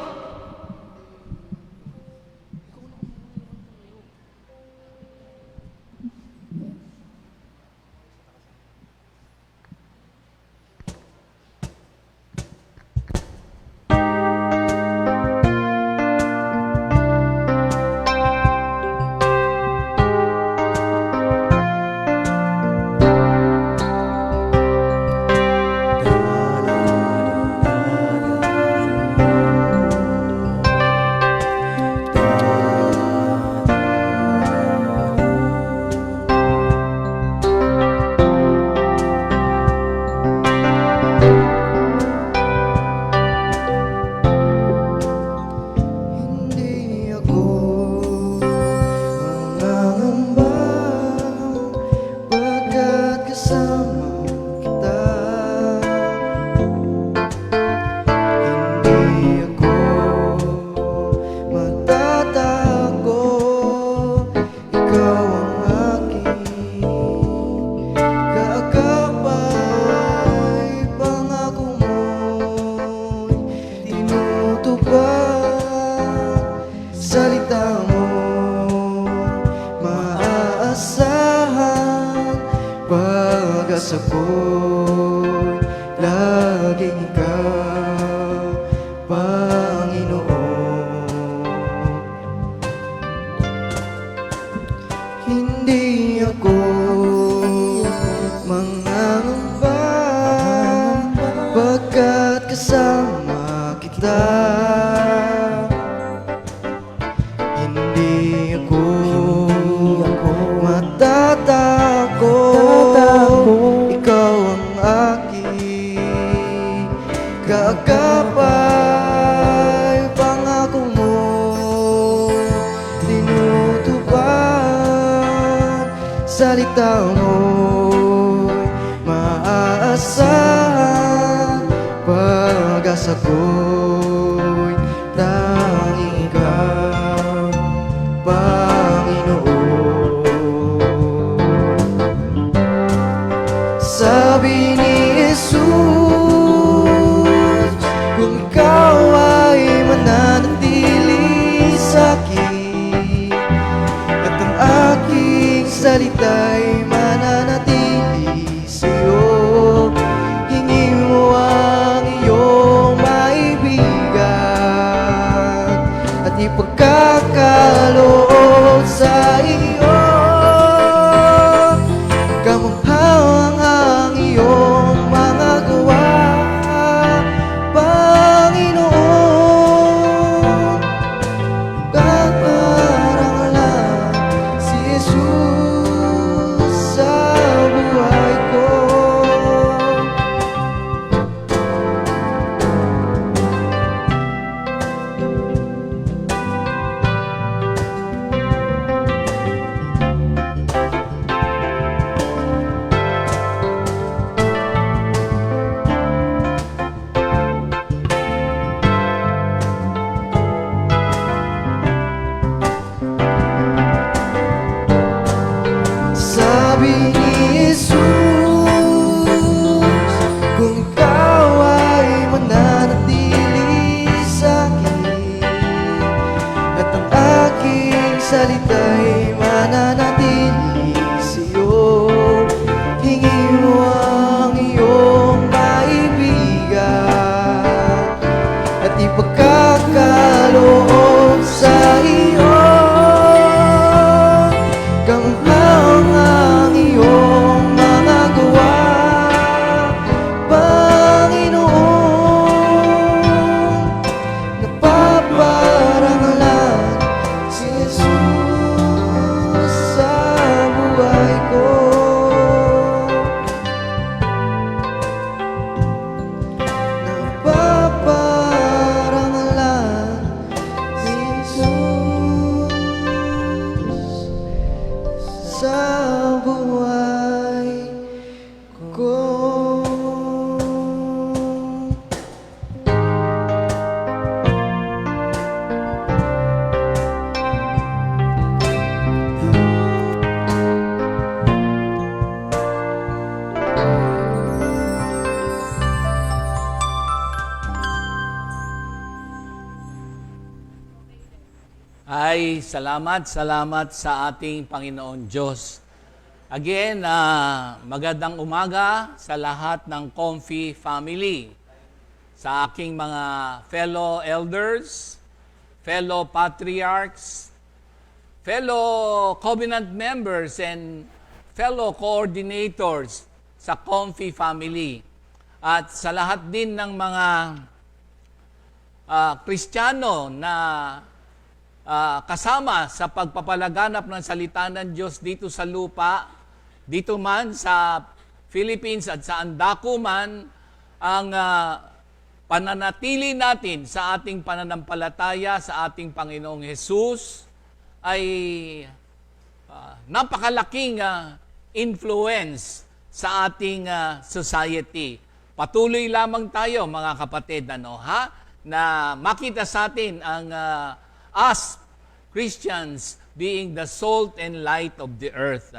ako'y laging ikaw, Panginoon. Hindi ako mangangamba, pagkat kasama kita. Hindi ako matatakot, ikaw ang aking kaagapay. Pangako mo tinutupad, salita mo'y maaasahan. Pag-asa ko'y tanging ikaw, Panginoon. Sabi ni Jesus, kung ikaw ay mananatili sa'kin, at ang aking salita'y mananatili sa'yo, hingi mo ang iyong maibigan at ipagkakaloob sa iyo. Kamanghang ang iyong mga gawa, Panginoon. Paparangalan si Jesus sa buhay ko. salita'y mananatili sa'yo. Hingi mo ang iyong kaibigan at ipagkakaloob sa iyo. Ganghang ang iyong mga gawa, Panginoon. Napaparangalan si Jesus sa buhay ko. Napaparangalan si Jesus sa buhay ko. Ay, salamat sa ating Panginoon Diyos. Again, magandang umaga sa lahat ng Comfy family. Sa aking mga fellow elders, fellow patriarchs, fellow covenant members, and fellow coordinators sa Comfy family. At sa lahat din ng mga Kristiyano na kasama sa pagpapalaganap ng salita ng Diyos dito sa lupa, dito man sa Philippines at sa Andaco man, ang pananatili natin sa ating pananampalataya sa ating Panginoong Jesus ay napakalaking influence sa ating society. Patuloy lamang tayo, mga kapatid, na makita sa atin ang us Christians being the salt and light of the earth.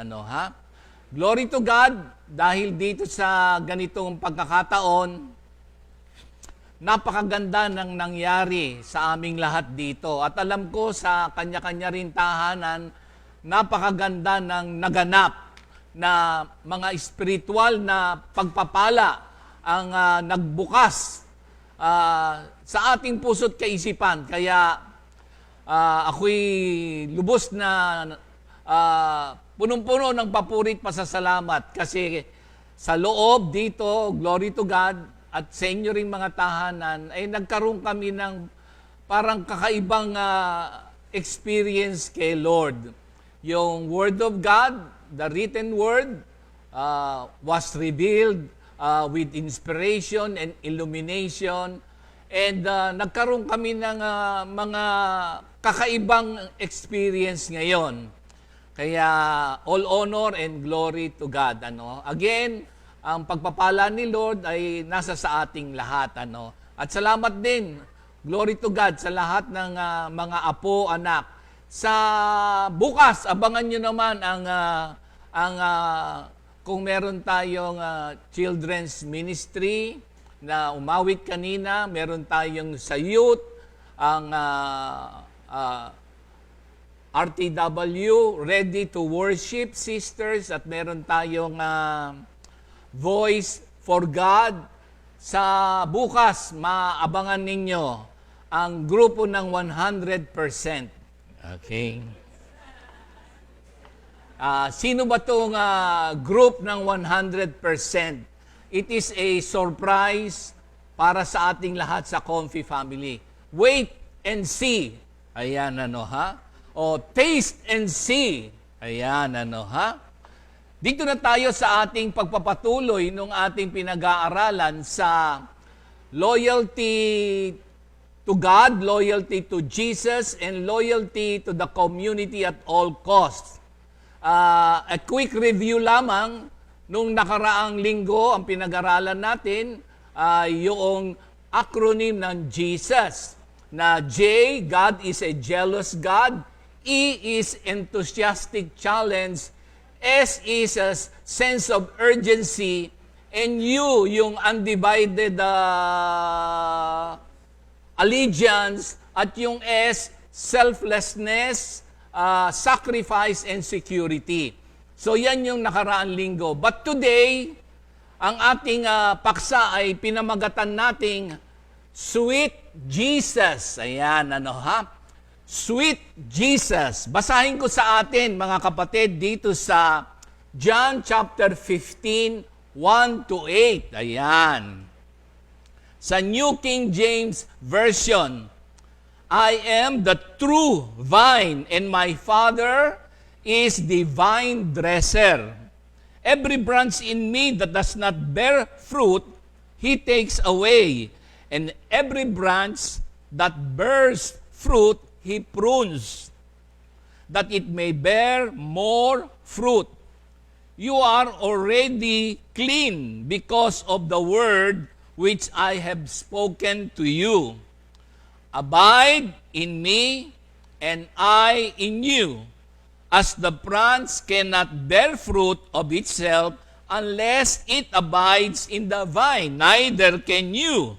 Glory to God, dahil dito sa ganitong pagkakataon, napakaganda ng nangyari sa aming lahat dito. At alam ko sa kanya-kanya rin tahanan, napakaganda ng naganap na mga espiritual na pagpapala ang nagbukas sa ating puso't kaisipan. Kaya ako'y lubos na punong-puno ng papurit pasasalamat kasi sa loob dito, glory to God, at sa inyo ring mga tahanan, ay nagkaroon kami ng parang kakaibang experience kay Lord. Yung Word of God, the written Word, was revealed with inspiration and illumination. And nagkaroon kami ng mga kakaibang experience ngayon. Kaya all honor and glory to God. Again, ang pagpapala ni Lord ay nasa sa ating lahat. At salamat din, glory to God, sa lahat ng mga apo, anak. Sa bukas, abangan nyo naman kung meron tayong children's ministry na umawit kanina, meron tayong sa youth, ang RTW, Ready to Worship Sisters, at meron tayong Voice for God. Sa bukas, maabangan ninyo ang grupo ng 100%. Okay. Sino ba itong group ng 100%? It is a surprise para sa ating lahat sa Comfy family. Wait and see. Ayan, O taste and see. Ayan, Dito na tayo sa ating pagpapatuloy nung ating pinag-aaralan sa loyalty to God, loyalty to Jesus, and loyalty to the community at all costs. A quick review lamang, nung nakaraang linggo, ang pinag-aralan natin ay yung acronym ng Jesus. Na J, God is a jealous God. E is enthusiastic challenge. S is a sense of urgency. And U, yung undivided allegiance. At yung S, selflessness, sacrifice and security. So yan yung nakaraang linggo. But today, ang ating paksa ay pinamagatan nating Sweet Jesus. Ayan, Sweet Jesus. Basahin ko sa atin, mga kapatid, dito sa John chapter 15, 1-8. Ayan. Sa New King James Version, I am the true vine, and my Father is the vine dresser. Every branch in me that does not bear fruit, He takes away. And every branch that bears fruit, He prunes, that it may bear more fruit. You are already clean because of the word which I have spoken to you. Abide in me, and I in you. As the branch cannot bear fruit of itself unless it abides in the vine, neither can you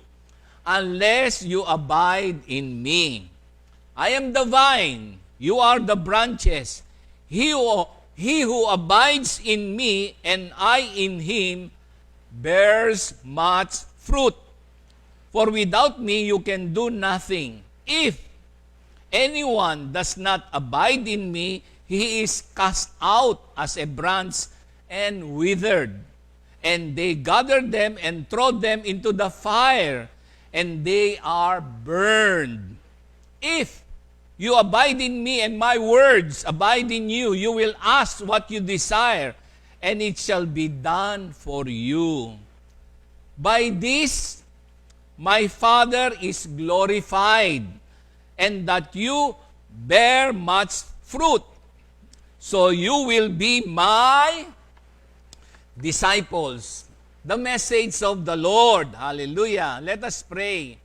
unless you abide in me. I am the vine, you are the branches. He who abides in me and I in him bears much fruit. For without me you can do nothing. If anyone does not abide in me, he is cast out as a branch and withered. And they gather them and throw them into the fire, and they are burned. If you abide in me and my words abide in you, you will ask what you desire, and it shall be done for you. By this, my Father is glorified, and that you bear much fruit, so you will be my disciples. The message of the Lord. Hallelujah. Let us pray.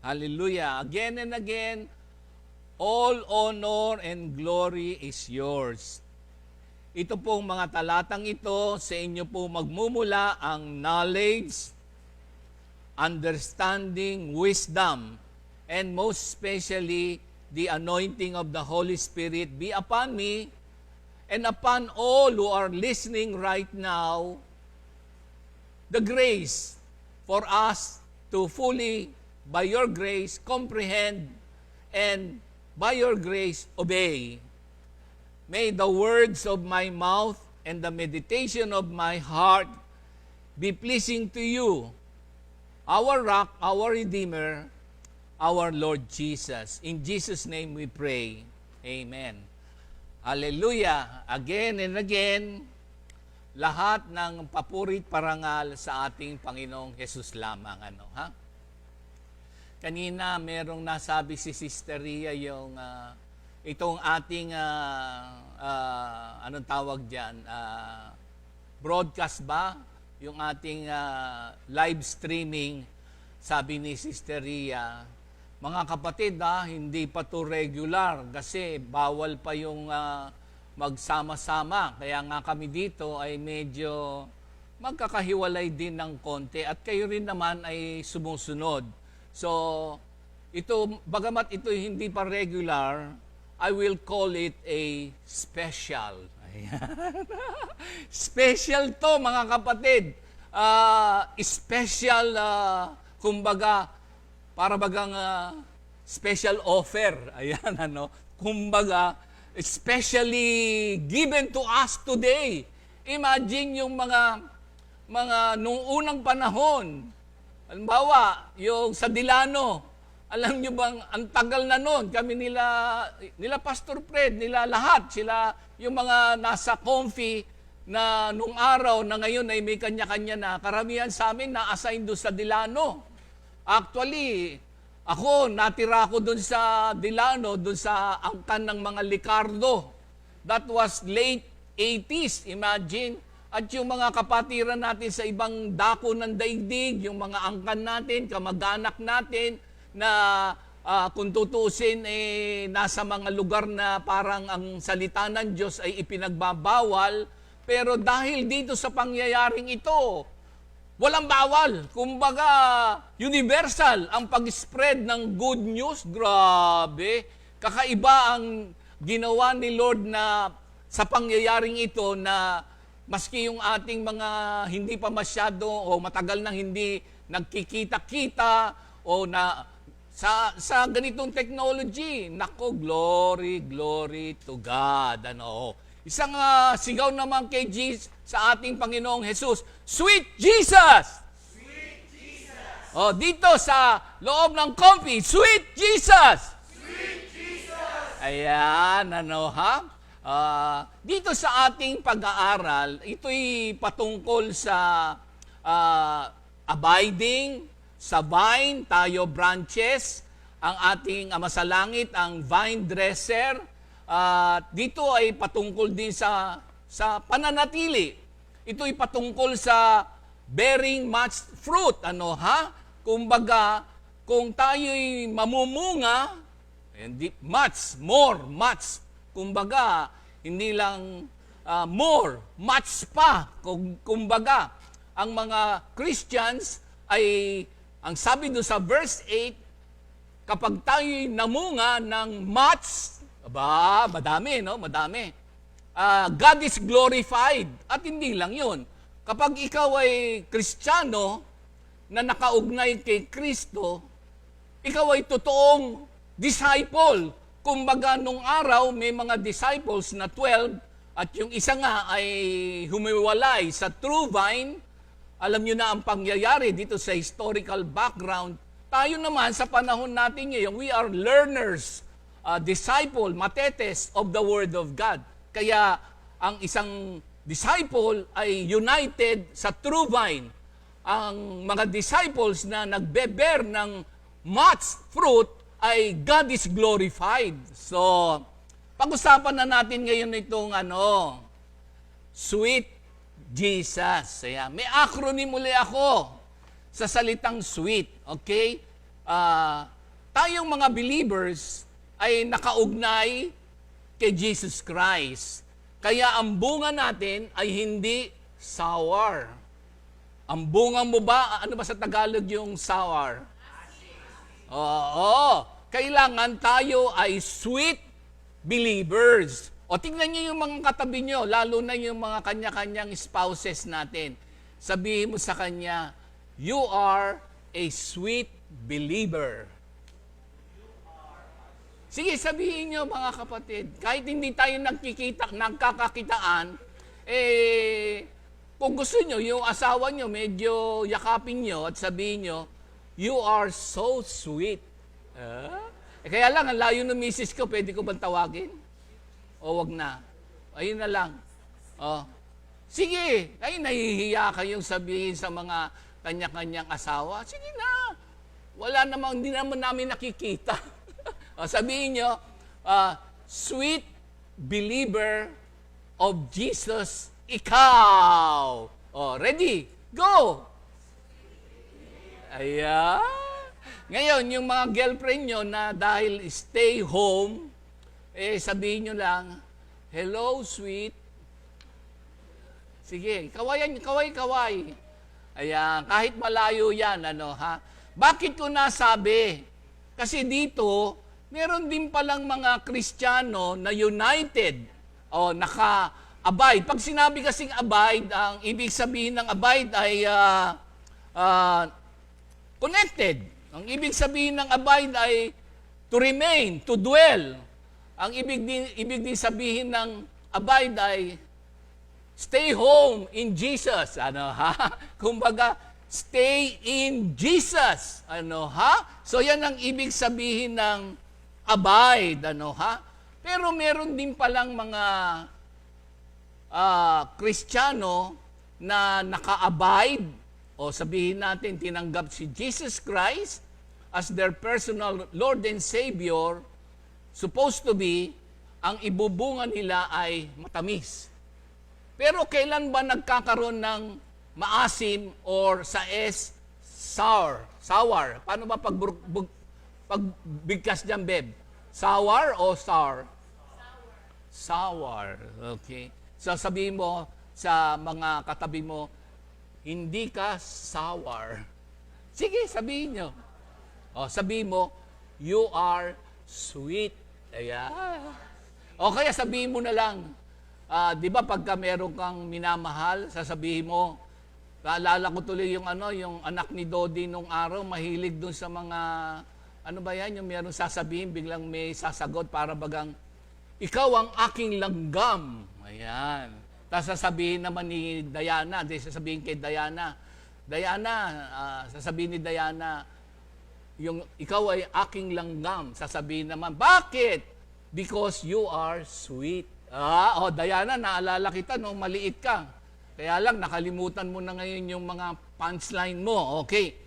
Hallelujah. Again and again, all honor and glory is yours. Ito pong mga talatang ito, sa inyo po magmumula ang knowledge, understanding, wisdom, and most especially, the anointing of the Holy Spirit be upon me and upon all who are listening right now, the grace for us to fully, by your grace, comprehend and by your grace, obey. May the words of my mouth and the meditation of my heart be pleasing to you, our rock, our Redeemer, our Lord Jesus. In Jesus' name we pray. Amen. Hallelujah. Again and again, lahat ng papurit parangal sa ating Panginoong Jesus lamang. Kanina merong nasabi si Sister Ria yung itong ating anong tawag diyan? Broadcast ba? Yung ating live streaming, sabi ni Sister Ria, mga kapatid, hindi pa to regular kasi bawal pa yung magsama-sama. Kaya nga kami dito ay medyo magkakahiwalay din ng konti at kayo rin naman ay sumusunod. So, ito, bagamat ito hindi pa regular, I will call it a special. Ayan. Special to, mga kapatid. Special, kumbaga, para bagang special offer. Ayan, kumbaga, especially given to us today. Imagine yung mga nung unang panahon. Halimbawa, yung sa Dilano, alam nyo bang, ang tagal na noon, kami nila Pastor Fred, nila lahat, sila, yung mga nasa comfy na nung araw na ngayon ay may kanya-kanya na, karamihan sa amin na-assign doon sa Dilano. Actually, ako, natira ko doon sa Dilano, doon sa angkan ng mga Licardo. That was late 80s, imagine. At yung mga kapatiran natin sa ibang dako ng daigdig, yung mga angkan natin, kamag-anak natin, na kung tutusin, nasa mga lugar na parang ang salita ng Diyos ay ipinagbabawal. Pero dahil dito sa pangyayaring ito, walang bawal. Kumbaga, universal ang pag-spread ng good news. Grabe. Kakaiba ginawa ni Lord na sa pangyayaring ito na maski yung ating mga hindi pa masyado o matagal nang hindi nagkikita-kita o na sa ganitong technology, nako, glory to God. Ano? Isang sigaw naman kay Jesus sa ating Panginoong Jesus, Sweet Jesus! Sweet Jesus! Oh, dito sa loob ng comfy, Sweet Jesus! Sweet Jesus! Ayan, ano ha? Dito sa ating pag-aaral, ito'y patungkol sa abiding, sa vine, tayo branches, ang ating Ama sa Langit, ang vine dresser. Dito ay patungkol din sa pananatili. Ito'y patungkol sa bearing much fruit. Ano ha? Kumbaga, kung tayo'y mamumunga, much. Kumbaga, hindi lang more, much pa. Kumbaga, ang mga Christians ay, ang sabi doon sa verse 8, kapag tayo'y namunga ng much, madami, no? Madami. God is glorified. At hindi lang yun. Kapag ikaw ay Kristiyano na nakaugnay kay Kristo, ikaw ay totoong disciple. Kumbaga, nung araw, may mga disciples na 12 at yung isa nga ay humiwalay sa true vine. Alam nyo na ang pangyayari dito sa historical background. Tayo naman sa panahon natin ngayon, we are learners, disciple, matetes of the Word of God. Kaya ang isang disciple ay united sa true vine. Ang mga disciples na nagbe-bear ng much fruit ay God is glorified. So, pag-usapan na natin ngayon itong Sweet Jesus. May acronym muli ako sa salitang sweet. Okay? Tayong mga believers ay nakaugnay kay Jesus Christ. Kaya ang bunga natin ay hindi sour. Ang bunga mo ba, ano ba sa Tagalog yung sour? Oo. Kailangan tayo ay sweet believers. O tingnan niyo yung mga katabi niyo, lalo na yung mga kanya-kanyang spouses natin. Sabihin mo sa kanya, you are a sweet believer. Sige, sabihin niyo mga kapatid, kahit hindi tayo nagkakakitaan, kung gusto niyo, yung asawa niyo, medyo yakapin niyo at sabihin niyo, you are so sweet. Kaya lang, ang layo ng misis ko, pwede ko bang tawagin? O wag na. Ayun na lang. Sige, ay nahihiya kayong sabihin sa mga kanya-kanyang asawa. Sige na. Wala namang, hindi naman namin nakikita. Sabihin nyo, sweet believer of Jesus, ikaw. Ready? Go! Ayan. Ngayon, yung mga girlfriend nyo na dahil stay home, sabihin nyo lang, hello, sweet. Sige, kaway. Ayan, kahit malayo yan, Bakit ko nasabi? Kasi dito, meron din palang mga Kristiyano na united o naka-abide. Pag sinabi kasing abide, ang ibig sabihin ng abide ay connected. Ang ibig sabihin ng abide ay to remain, to dwell. Ang ibig din sabihin ng abide ay stay home in Jesus. Kumbaga, stay in Jesus. So yan ang ibig sabihin ng abide. Pero meron din palang mga Kristiyano na naka-abide o sabihin natin tinanggap si Jesus Christ as their personal Lord and Savior. Supposed to be, ang ibubunga nila ay matamis. Pero kailan ba nagkakaroon ng maasim or sa S, sour? Sour. Paano ba pagbigkas dyan, Beb? Sour o sour? Sour. Okay. So sabihin mo sa mga katabi mo, hindi ka sour. Sige, sabihin nyo. Sabihin mo, you are sweet. Ayan. O kaya sabihin mo na lang, di ba pagka meron kang minamahal, sasabihin mo, naalala ko tuloy yung yung anak ni Dodi nung araw, mahilig dun sa mga, ano ba yan, yung meron sasabihin, biglang may sasagot para bagang, ikaw ang aking langgam. Ayan. Tapos sasabihin naman ni Diana, sasabihin kay Diana, sasabihin ni Diana, yung ikaw ay aking langgam. Sasabihin naman, bakit? Because you are sweet. Diana, naalala kita nung maliit ka. Kaya lang, nakalimutan mo na ngayon yung mga punchline mo. Okay.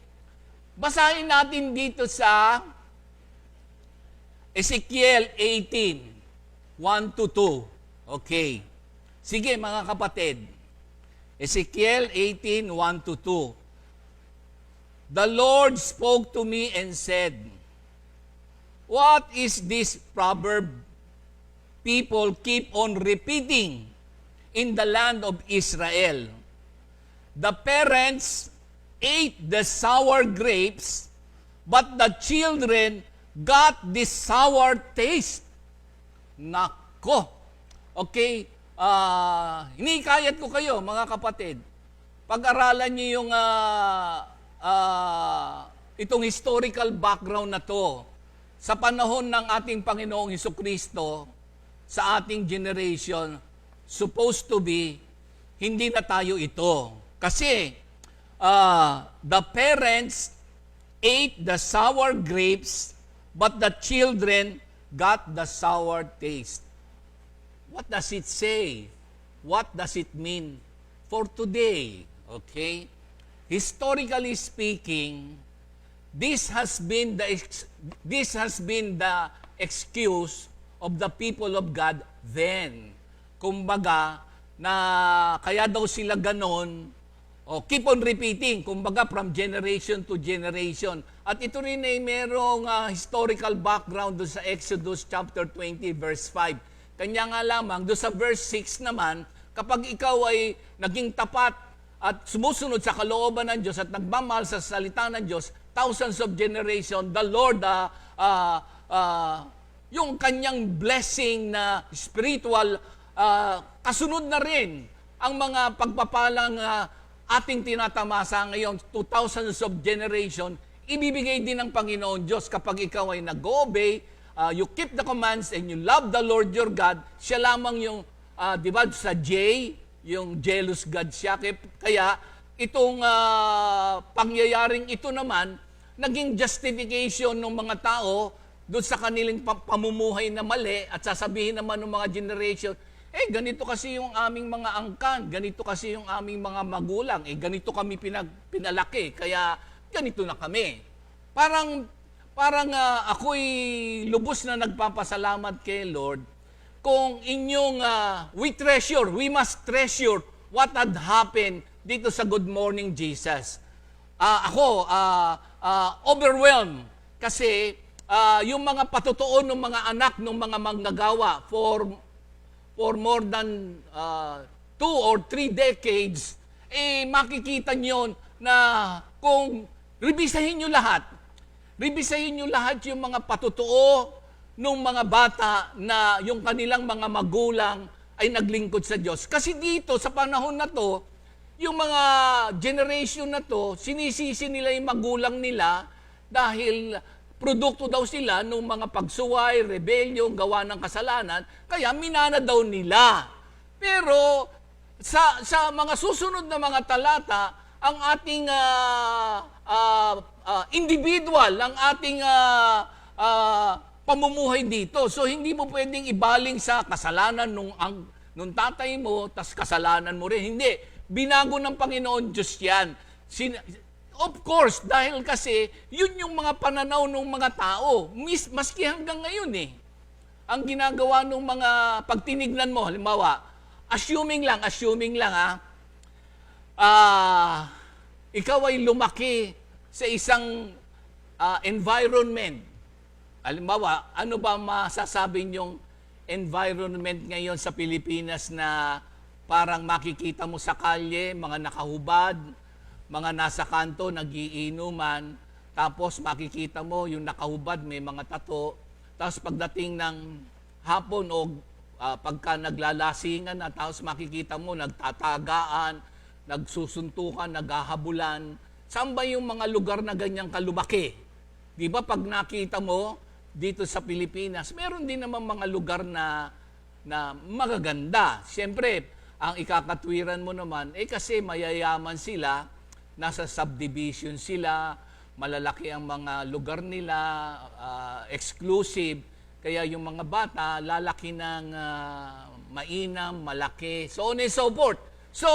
Basahin natin dito sa Ezekiel 18, 1-2. Okay. Sige mga kapatid. Ezekiel 18, 1-2. The Lord spoke to me and said, what is this proverb people keep on repeating in the land of Israel? The parents ate the sour grapes, but the children got the sour taste. Nako. Okay, hinikayat ko kayo mga kapatid. Pag-aralan niyo yung itong historical background na to. Sa panahon ng ating Panginoong Hesukristo, sa ating generation, supposed to be, hindi na tayo ito. Kasi, the parents ate the sour grapes, but the children got the sour taste. What does it say? What does it mean for today? Okay? Historically speaking, this has been the excuse of the people of God then. Kumbaga, na kaya daw sila ganon, keep on repeating, kumbaga from generation to generation. At ito rin ay merong historical background doon sa Exodus chapter 20 verse 5. Kanya nga lamang, doon sa verse 6 naman, kapag ikaw ay naging tapat at sumusunod sa kalooban ng Diyos at nagmamahal sa salita ng Diyos, thousands of generation, the Lord, yung kanyang blessing na spiritual, kasunod na rin ang mga pagpapalang ating tinatamasa ngayon, 2,000 of generation, ibibigay din ng Panginoon Diyos kapag ikaw ay nag-obey, you keep the commands and you love the Lord your God. Siya lamang yung, di ba, sa J, yung jealous God siya. Kaya itong pangyayaring ito naman, naging justification ng mga tao doon sa kanilang pamumuhay na mali at sasabihin naman ng mga generation, ganito kasi yung aming mga angkan, ganito kasi yung aming mga magulang, ganito kami pinalaki, kaya ganito na kami. Parang ako'y lubos na nagpapasalamat kay Lord kung inyong, we must treasure what had happened dito sa Good Morning Jesus. Ako, overwhelmed kasi yung mga patutuon ng mga anak ng mga manggagawa for more than 2 or 3 decades, makikita nyo na kung rebisahin nyo lahat yung mga patutuo ng mga bata na yung kanilang mga magulang ay naglingkod sa Diyos. Kasi dito, sa panahon na to, yung mga generation na to, sinisisi nila yung magulang nila dahil produkto daw sila ng mga pagsuway, rebellion, gawa ng kasalanan, kaya minana daw nila. Pero sa mga susunod na mga talata, ang ating individual, ang ating pamumuhay dito. So hindi mo pwedeng ibaling sa kasalanan nung tatay mo, tas kasalanan mo rin. Hindi. Binago ng Panginoon Diyos yan. Of course, dahil kasi, yun yung mga pananaw ng mga tao. Maski hanggang ngayon ang ginagawa ng mga pagtinignan mo, halimbawa, assuming lang ikaw ay lumaki sa isang environment. Halimbawa, ano ba masasabi niyong environment ngayon sa Pilipinas na parang makikita mo sa kalye, mga nakahubad, mga nasa kanto, nagiinuman, tapos makikita mo yung nakahubad, may mga tato, tapos pagdating ng hapon o pagka naglalasingan na, tapos makikita mo, nagtatagaan, nagsusuntukan, naghahabulan. Saan ba yung mga lugar na ganyang kalubaki? Di ba pag nakita mo dito sa Pilipinas, meron din naman mga lugar na magaganda. Siyempre, ang ikakatwiran mo naman, kasi mayayaman sila, nasa subdivision sila, malalaki ang mga lugar nila, exclusive. Kaya yung mga bata, lalaki ng mainam, malaki, so on and so forth. So,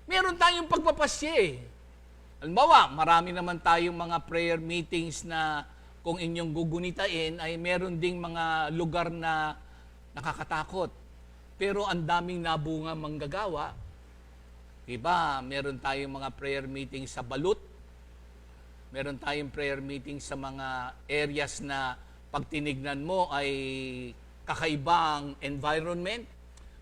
meron tayong pagpapasya eh. Halimbawa, marami naman tayong mga prayer meetings na kung inyong gugunitain ay meron ding mga lugar na nakakatakot. Pero ang daming nabunga manggagawa. Diba? Meron tayong mga prayer meetings sa Balut. Meron tayong prayer meetings sa mga areas na pag tinignan mo ay kakaibang environment.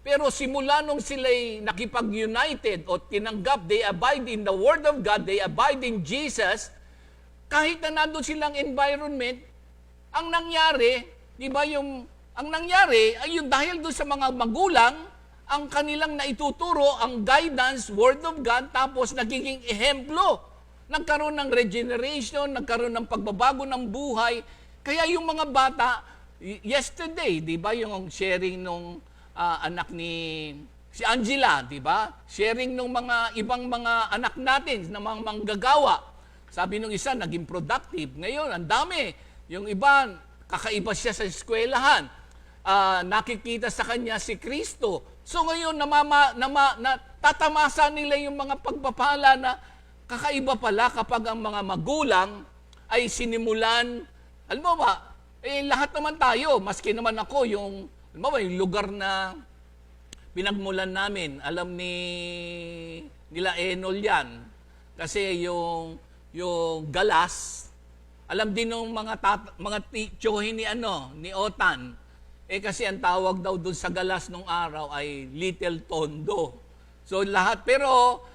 Pero simula nung sila'y nakipag-united o tinanggap, they abide in the Word of God, they abide in Jesus, kahit na nandun silang environment, ang nangyari, di ba ang nangyari ay yung dahil doon sa mga magulang, ang kanilang naituturo, ang guidance, Word of God, tapos nagiging ehemplo. Nagkaroon ng regeneration, nagkaroon ng pagbabago ng buhay. Kaya yung mga bata, yesterday, di ba, yung sharing nung anak ni si Angela, di ba? Sharing nung mga ibang mga anak natin na mga manggagawa. Sabi nung isa, naging productive. Ngayon, ang dami. Yung iba, kakaiba siya sa eskwelahan. Nakikita sa kanya si Kristo. So ngayon, natatamasa nila yung mga pagpapala na kakaiba pala kapag ang mga magulang ay sinimulan. Alam mo ba, lahat naman tayo, maski naman ako, yung lugar na pinagmulan namin, alam nila Enol yan. Kasi yung galas, alam din ng mga tityohin ni Otan. Kasi ang tawag daw dun sa galas nung araw ay Little Tondo. So lahat, pero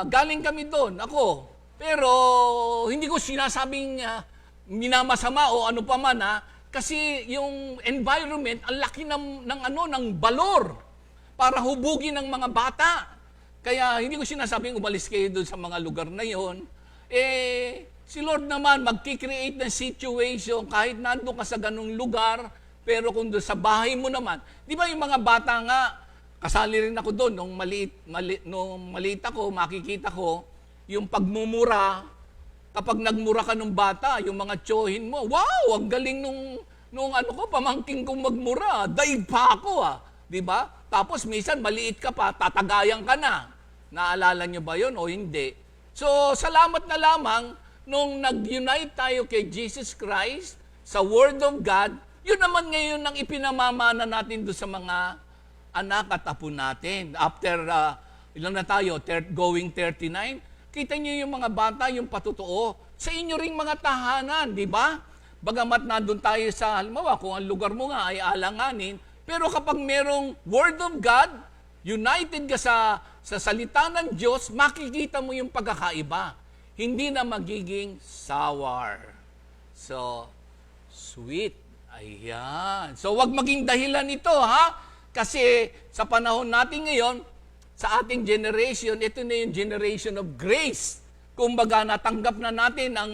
galing kami doon, ako. Pero hindi ko sinasabing minamasama o ano pa man kasi yung environment, ang laki ng balor para hubugin ng mga bata. Kaya hindi ko sinasabing umalis kayo doon sa mga lugar na yon. Si Lord naman magki-create ng situation kahit nandun ka sa ganung lugar, pero kung doon sa bahay mo naman, di ba yung mga bata nga, kasali rin ako doon, nung maliit ako, makikita ko, yung pagmumura, kapag nagmura ka ng bata, yung mga tsohin mo, wow, ang galing nung pamangking kong magmura, daig pa ako di ba? Tapos minsan maliit ka pa, tatagayan ka na. Naalala nyo ba yun o hindi? So, salamat na lamang nung nag-unite tayo kay Jesus Christ sa Word of God, yun naman ngayon ang ipinamamana natin doon sa mga anak at apo natin. After, ilan na tayo, going 39, kita nyo yung mga bata, yung patutuo. Sa inyo ring mga tahanan, di ba? Bagamat nandun tayo sa, halimbawa, kung ang lugar mo nga ay alanganin, pero kapag merong Word of God, united ka sa salita ng Diyos, makikita mo yung pagkakaiba. Hindi na magiging sour. So, sweet. Ayan. So, wag maging dahilan ito, Kasi sa panahon natin ngayon, sa ating generation, ito na yung generation of grace. Kumbaga, natanggap na natin ang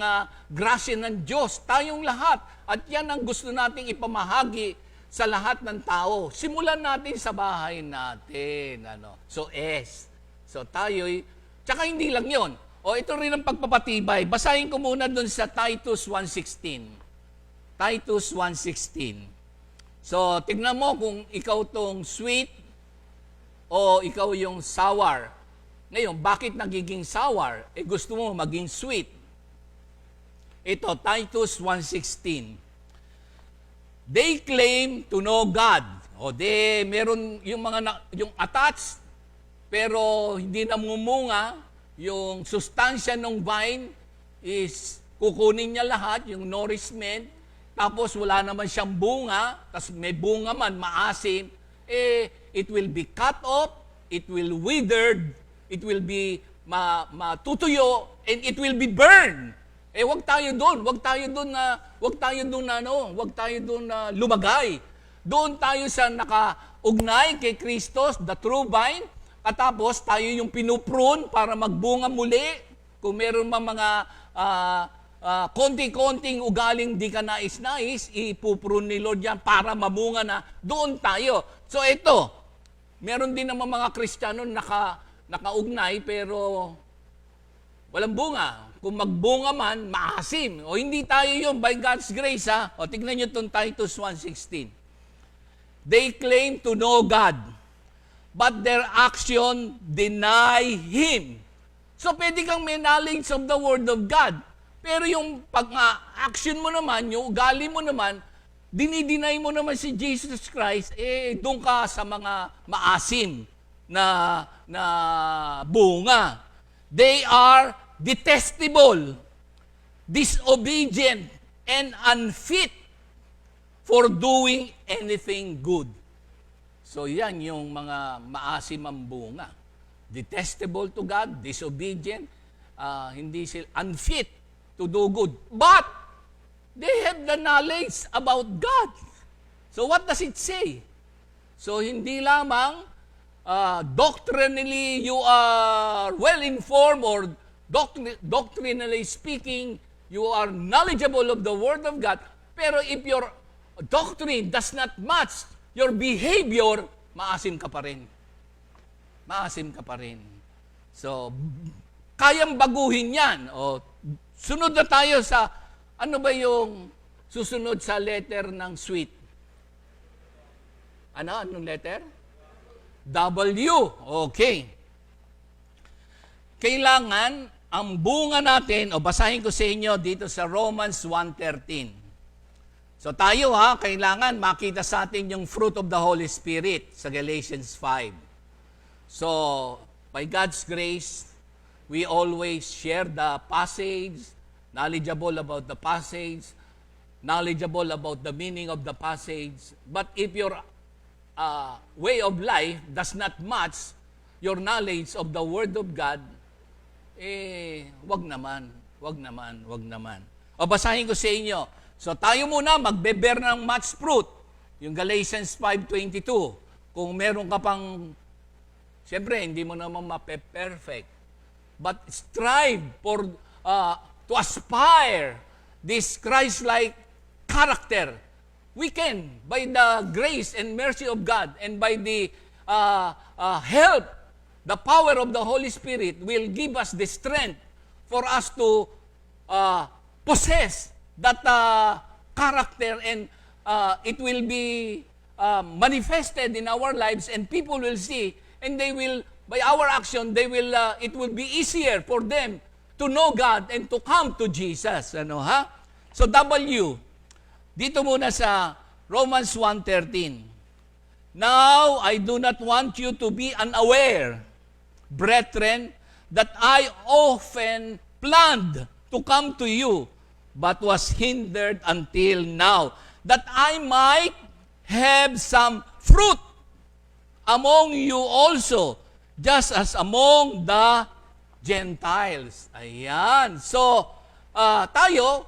grasya ng Diyos, tayong lahat. At yan ang gusto nating ipamahagi sa lahat ng tao. Simulan natin sa bahay natin. So, So, tayo'y, tsaka hindi lang yon. O, ito rin ang pagpapatibay. Basahin ko muna dun sa Titus 1:16. Titus 1:16. So, tignan mo kung ikaw tong sweet o ikaw yung sour. Ngayon, bakit nagiging sour? Gusto mo maging sweet. Ito, Titus 1:16. They claim to know God. Meron yung yung attached, pero hindi namumunga. Yung sustansya ng vine is kukunin niya lahat, yung nourishment. Tapos wala naman siyang bunga, tapos may bunga man, maasim, it will be cut off, it will withered, it will be matutuyo, and it will be burned. Wag tayo doon na lumagay. Doon tayo sa nakaugnay kay Kristos, the true vine, at tapos tayo yung pinuprune para magbunga muli. Kung meron mga konti-konting ugaling di ka nais-nais, ipuprune ni Lord yan para mamunga na. Doon tayo. So ito, meron din naman mga Kristiyano nakaugnay pero walang bunga. Kung magbunga man, maasim. O hindi tayo yun, by God's grace ha. O tignan nyo itong Titus 1:16. They claim to know God, but their action deny Him. So pwede kang may knowledge of the Word of God. Pero yung pag-action mo naman, yung ugali mo naman, dinideny mo naman si Jesus Christ, doon ka sa mga maasim na bunga. They are detestable, disobedient, and unfit for doing anything good. So yan yung mga maasim ang bunga. Detestable to God, disobedient, hindi sila unfit to do good. But they have the knowledge about God. So what does it say? So hindi lamang doctrinally you are well-informed or doctrinally speaking, you are knowledgeable of the Word of God, pero if your doctrine does not match your behavior, maasim ka pa rin. Maasim ka pa rin. So, kayang baguhin yan. O, sunod na tayo sa, ano ba yung susunod sa letter ng sweet? Anong letter? W. Okay. Kailangan, ang bunga natin, o basahin ko sa inyo dito sa Romans 1:13. So tayo kailangan makita sa atin yung fruit of the Holy Spirit sa Galatians 5. So, by God's grace, we always share the passage, knowledgeable about the passage, knowledgeable about the meaning of the passage. But if your way of life does not match your knowledge of the Word of God, wag naman. O basahin ko sa inyo. So tayo muna magbe-bear ng much fruit. Yung Galatians 5:22. Kung meron ka pang, siyempre, hindi mo naman mape-perfect. But strive for, to aspire this Christ-like character. We can, by the grace and mercy of God, and by the help, the power of the Holy Spirit will give us the strength for us to possess that character, and it will be manifested in our lives, and people will see, and they will, by our action, it will be easier for them to know God and to come to Jesus. So W, dito muna sa Romans 1:13. Now, I do not want you to be unaware, brethren, that I often planned to come to you, but was hindered until now, that I might have some fruit among you also, just as among the Gentiles. Ayan. So, tayo,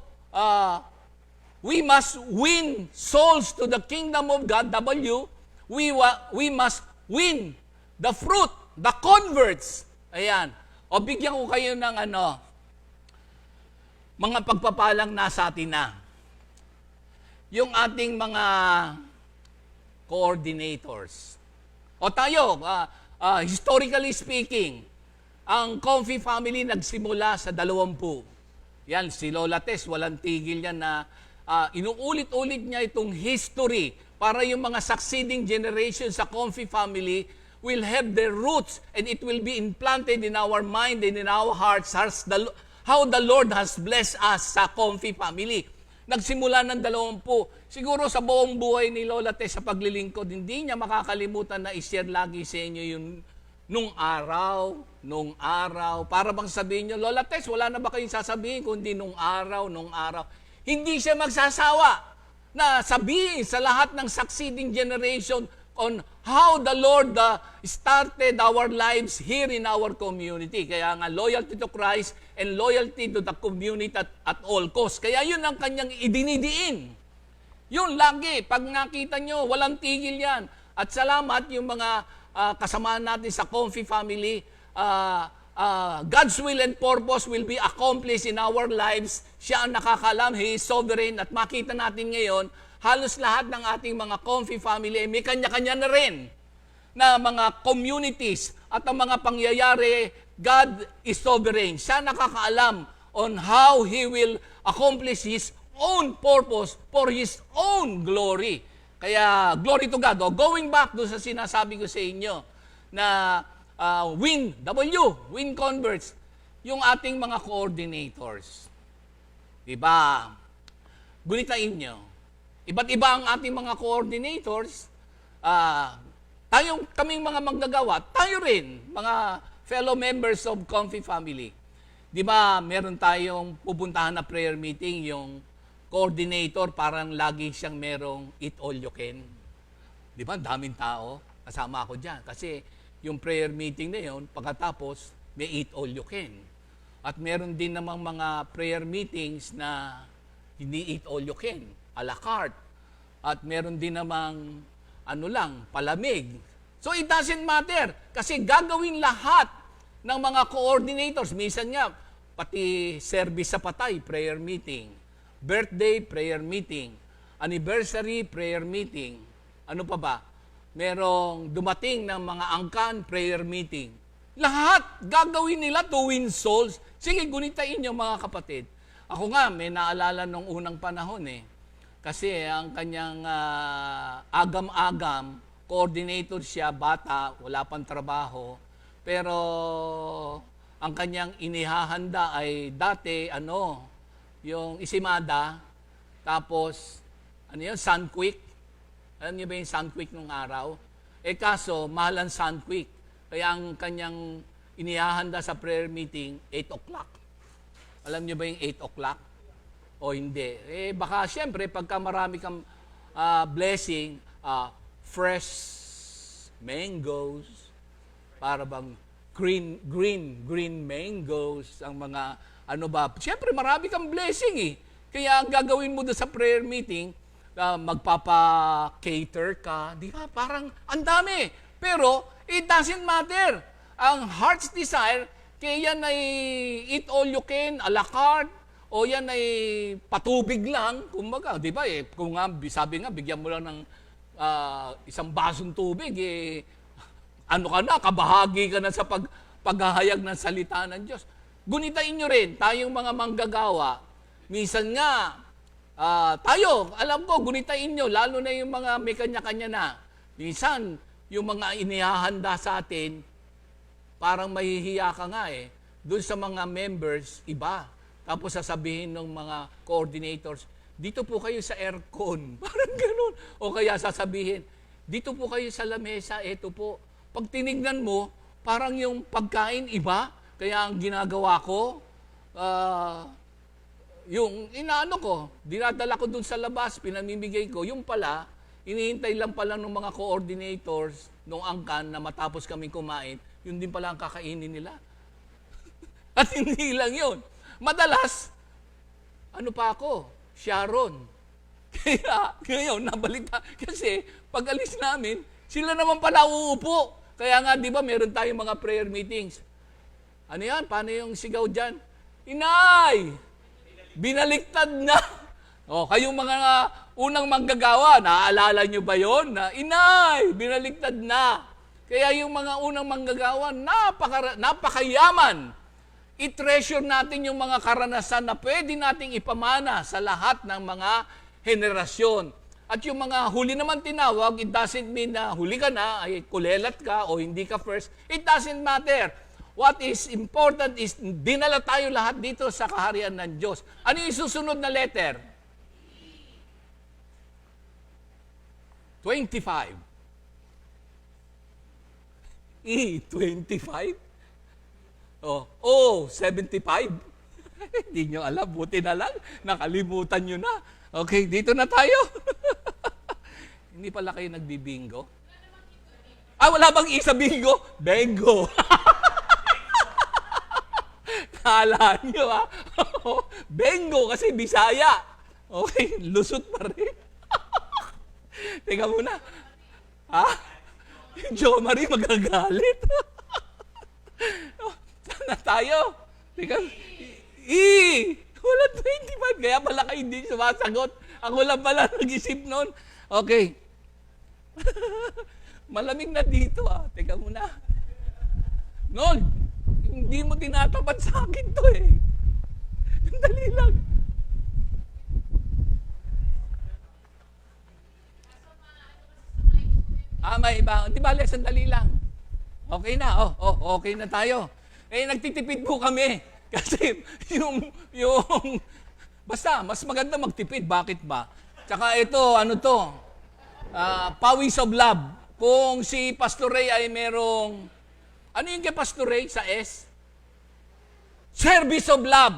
we must win souls to the kingdom of God, W. We must win the fruit, the converts. Ayan. O bigyan ko kayo ng mga pagpapalang nasa atin na. Yung ating mga coordinators. O tayo, historically speaking, ang Comfy family nagsimula sa 20. Yan, si Lola Tess, walang tigil yan na inuulit-ulit niya itong history para yung mga succeeding generations sa Comfy family will have their roots and it will be implanted in our mind and in our hearts how the Lord has blessed us sa Comfy family. Nagsimula ng 20. Siguro sa buong buhay ni Lola Tess sa paglilingkod, hindi niya makakalimutan na i-share lagi sa inyo yung nung araw. Para bang sabihin niyo, Lola Tess, wala na ba kayong sasabihin kundi nung araw. Hindi siya magsasawa na sabihin sa lahat ng succeeding generation on how the Lord started our lives here in our community. Kaya nga, loyalty to Christ and loyalty to the community at all costs. Kaya yun ang kanyang idinidiin. Yun lagi, pag nakita nyo, walang tigil yan. At salamat yung mga kasamahan natin sa Comfy Family. God's will and purpose will be accomplished in our lives. Siya ang nakakalam, He is sovereign. At makita natin ngayon, halos lahat ng ating mga Comfy Family ay may kanya-kanya na rin na mga communities at ang mga pangyayari. God is sovereign. Siya nakakaalam on how He will accomplish His own purpose for His own glory. Kaya, glory to God. Going back doon sa sinasabi ko sa inyo na Win Converts, yung ating mga coordinators. Diba? Gunitain nyo. Iba't iba ang ating mga coordinators. Kaming mga manggagawa, tayo rin, mga fellow members of Comfy Family. Diba, meron tayong pupuntahan na prayer meeting, yung coordinator, parang lagi siyang merong eat all you can. Di ba? Daming tao. Kasama ako dyan. Kasi yung prayer meeting na yun, pagkatapos, may eat all you can. At meron din namang mga prayer meetings na hindi eat all you can, a la carte. At meron din namang, palamig. So it doesn't matter. Kasi gagawin lahat ng mga coordinators. Minsan nga, pati service sa patay, prayer meeting. Birthday, prayer meeting. Anniversary, prayer meeting. Ano pa ba? Merong dumating ng mga angkan, prayer meeting. Lahat gagawin nila to win souls. Sige, gunitain nyo mga kapatid. Ako nga, may naalala nung unang panahon Kasi ang kanyang agam-agam, coordinator siya, bata, wala pang trabaho. Pero ang kanyang inihahanda ay dati, yung Isimada, tapos, Sunquick. Alam niyo ba yung Sunquick nung araw? Kaso, mahal ang Sunquick. Kaya ang kanyang inihahanda sa prayer meeting, 8 o'clock. Alam niyo ba yung 8 o'clock? O hindi? Baka siyempre, pagka marami kang blessing, fresh mangoes, para bang green mangoes, ang mga siyempre marami kang blessing Kaya ang gagawin mo doon sa prayer meeting, magpapa-cater ka, di ba? Parang ang dami. Pero it doesn't matter. Ang heart's desire, kaya yan ay eat all you can, a la carte, o yan ay patubig lang, kumbaga, di ba kung nga, sabi nga, bigyan mo lang ng isang basong tubig, kabahagi ka na sa paghahayag ng salita ng Diyos. Gunitain nyo rin, tayong mga manggagawa, minsan nga, tayo, alam ko, gunitain nyo, lalo na yung mga may kanya-kanya na. Minsan, yung mga inihahanda sa atin, parang mahihiya ka nga Doon sa mga members, iba. Tapos sasabihin ng mga coordinators, dito po kayo sa aircon. Parang ganun. O kaya sasabihin, dito po kayo sa lamesa, eto po. Pag tinignan mo, parang yung pagkain iba. Kaya ang ginagawa ko, yung dinadala ko dun sa labas, pinamimigay ko, yung pala, inihintay lang pala ng mga coordinators nung angkan na matapos kaming kumain, yun din pala ang kakainin nila. At hindi lang yun. Madalas, Sharon. Kaya ngayon, nabalita. Kasi pag alis namin, sila naman pala uupo. Kaya nga, di ba, meron tayong mga prayer meetings. Ano yan? Paano yung sigaw dyan? Inay! Binaliktad na! Kayong mga unang manggagawa, naaalala nyo ba yon? Na, Inay! Binaliktad na! Kaya yung mga unang manggagawa, napakayaman. I-treasure natin yung mga karanasan na pwede nating ipamana sa lahat ng mga henerasyon. At yung mga huli naman tinawag, it doesn't mean na huli ka na, ay kulelat ka o hindi ka first. It doesn't matter. What is important is dinala tayo lahat dito sa kaharian ng Diyos. Ano yung susunod na letter? 25. E25? 75? Hindi nyo alam, buti na lang. Nakalimutan nyo na. Okay, dito na tayo. Hindi pala kayo nagbibingo? Wala bang isa bingo? Bengo. Kala nyo Bengo kasi Bisaya. Okay, lusot pa rin. Teka muna. Ha? Yung Jo Marie magagalit. Saan na tayo? Teka. Wala 25. Kaya pala kayo hindi sumasagot. Ako lang pala nag-isip noon. Okay. Malamig na dito Teka muna. Nol, hindi mo tinatapat sa akin to Dali lang. May iba. Di ba, sandali lang. Okay na. Okay na tayo. Nagtitipid po kami. Kasi basta, mas maganda magtipid. Bakit ba? Tsaka ito, Pawis of Love. Kung si Pastor Ray ay merong, ano yung kay Pastor Ray sa S? Service of Love.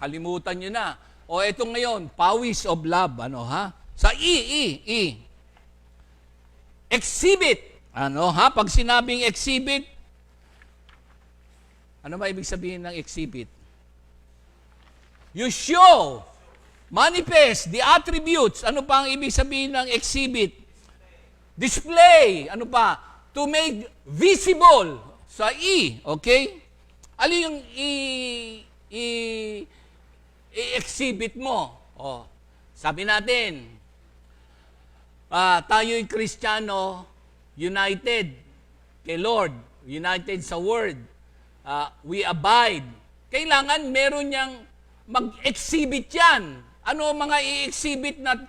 Kalimutan nyo na. Ito ngayon, Pawis of Love. Sa E. Exhibit. Pag sinabing exhibit, ano ba ibig sabihin ng exhibit? You show, manifest the attributes. Ano pa ang ibig sabihin ng exhibit? Display. Ano pa? To make visible. Sa E. Okay? Ano yung i-exhibit mo? Sabi natin, tayo'y Kristiyano, united kay Lord, united sa Word. We abide. Kailangan meron niyang mag-exhibit yan. Ano ang mga i-exhibit na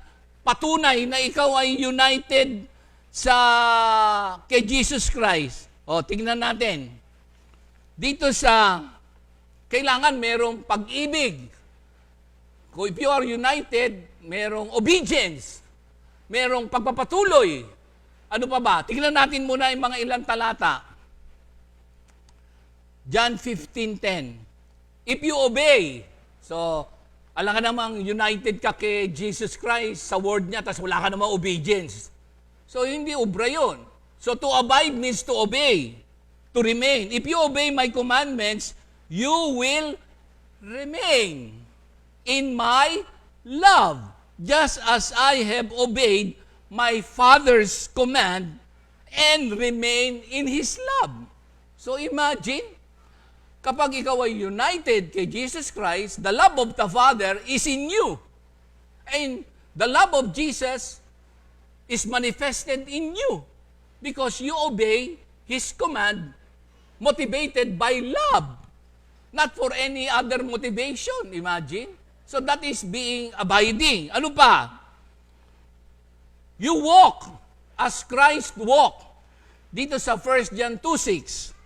patunay na ikaw ay united kay Jesus Christ? Tingnan natin. Dito kailangan merong pag-ibig. Kung if you are united, merong obedience. Merong pagpapatuloy. Ano pa ba? Tingnan natin muna yung mga ilang talata. John 15:10. If you obey, so, alam ka namang united ka kay Jesus Christ sa word niya, tapos wala ka namang obedience. So, hindi obra yun. So, to abide means to obey, to remain. If you obey my commandments, you will remain in my love, just as I have obeyed my Father's command and remain in His love. So imagine, kapag ikaw ay united kay Jesus Christ, the love of the Father is in you. And the love of Jesus is manifested in you because you obey His command motivated by love, not for any other motivation. Imagine. So that is being abiding. Ano pa? You walk as Christ walked. Dito sa 1 John 2:6.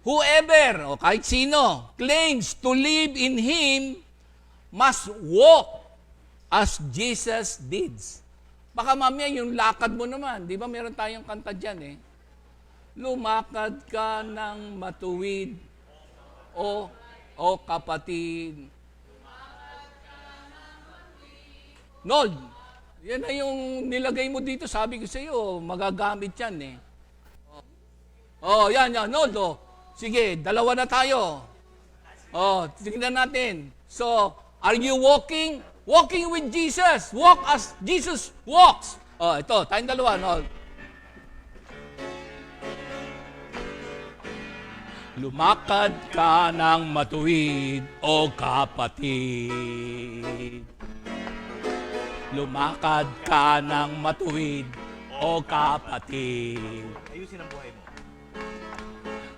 Whoever, o kahit sino, claims to live in Him must walk as Jesus did. Baka mamaya yung lakad mo naman. Di ba meron tayong kanta dyan Lumakad ka ng matuwid, o kapatid. Nod, yan na yung nilagay mo dito. Sabi ko sa iyo, magagamit yan yan, Nod. Sige, dalawa na tayo. Tignan natin. So, are you walking? Walking with Jesus. Walk as Jesus walks. Ito, tayong dalawa, Nod. Lumakad ka ng matuwid, o kapatid. Lumakad ka ng matuwid, o kapatid. Ayusin ang buhay mo.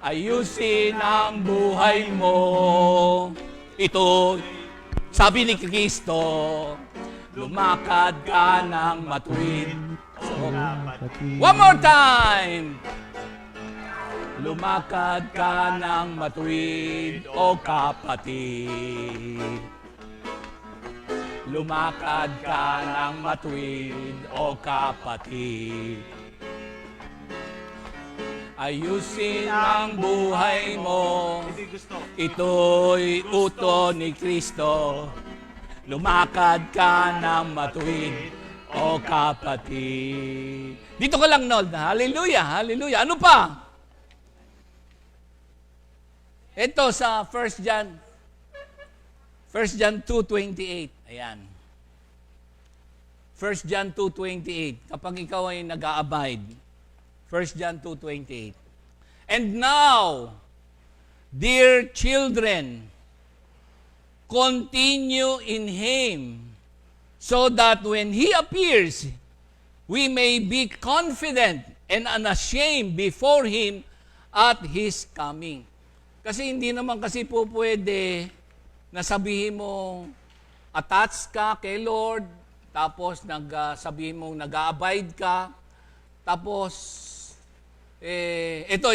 Ayusin ang buhay mo. Ito, sabi ni Kristo, lumakad ka ng matuwid, o kapatid. One more time! Lumakad ka ng matuwid, o kapatid. Lumakad ka ng matuwid, o kapatid. Ayusin ang buhay mo. Ito'y uto ni Kristo. Lumakad ka ng matuwid, o kapatid. Dito ka lang, Nod. Hallelujah, hallelujah. Ano pa? Ito sa 1 John 2:28. Ayan. 1 John 2:28. Kapag ikaw ay nag-a-abide. 1 John 2:28. And now, dear children, continue in Him, so that when He appears, we may be confident and unashamed before Him at His coming. Kasi hindi naman kasi po pwede na sabihin mo, attached ka kay Lord, tapos sabihin mo, nag-a-abide ka, tapos, ito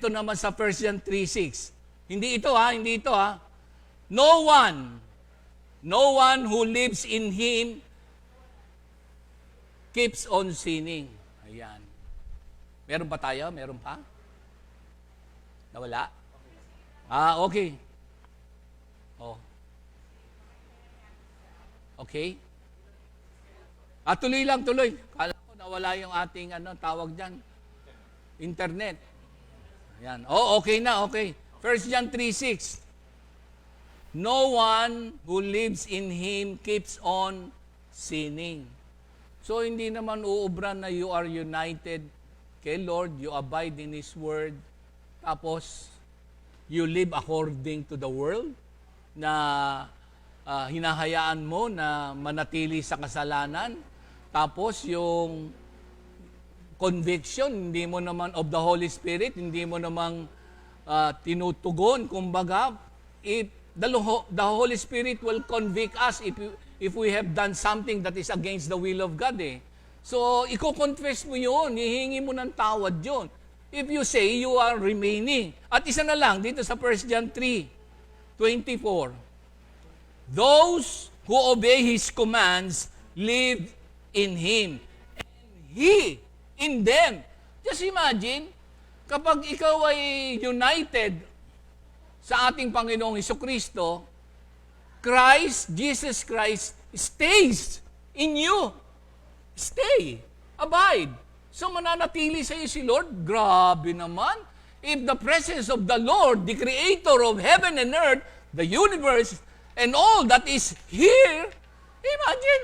naman sa 1 John 3:6. Hindi ito ha. No one who lives in Him keeps on sinning. Ayan. Meron pa tayo? Meron pa? Nawala? Okay. Oh. Okay. Tuloy lang, tuloy. Kala ko nawala yung ating tawag dyan. Internet. Ayan. Okay na, okay. 1 John 3:6. No one who lives in Him keeps on sinning. So, hindi naman uubra na you are united kay Lord, you abide in His Word, tapos you live according to the world, na hinahayaan mo na manatili sa kasalanan, tapos yung conviction, hindi mo naman of the Holy Spirit, hindi mo namang tinutugon, kumbaga, if the Holy Spirit will convict us if we have done something that is against the will of God eh. So, iko-confess mo yun, hihingi mo ng tawad yun. If you say you are remaining. At isa na lang, dito sa 1 John 3:24. Those who obey His commands live in Him, and He in them. Just imagine, kapag ikaw ay united sa ating Panginoong Hesukristo, Jesus Christ stays in you. Stay. Abide. So mananatili sa iyo si Lord? Grabe naman. If the presence of the Lord, the Creator of heaven and earth, the universe, and all that is here, imagine,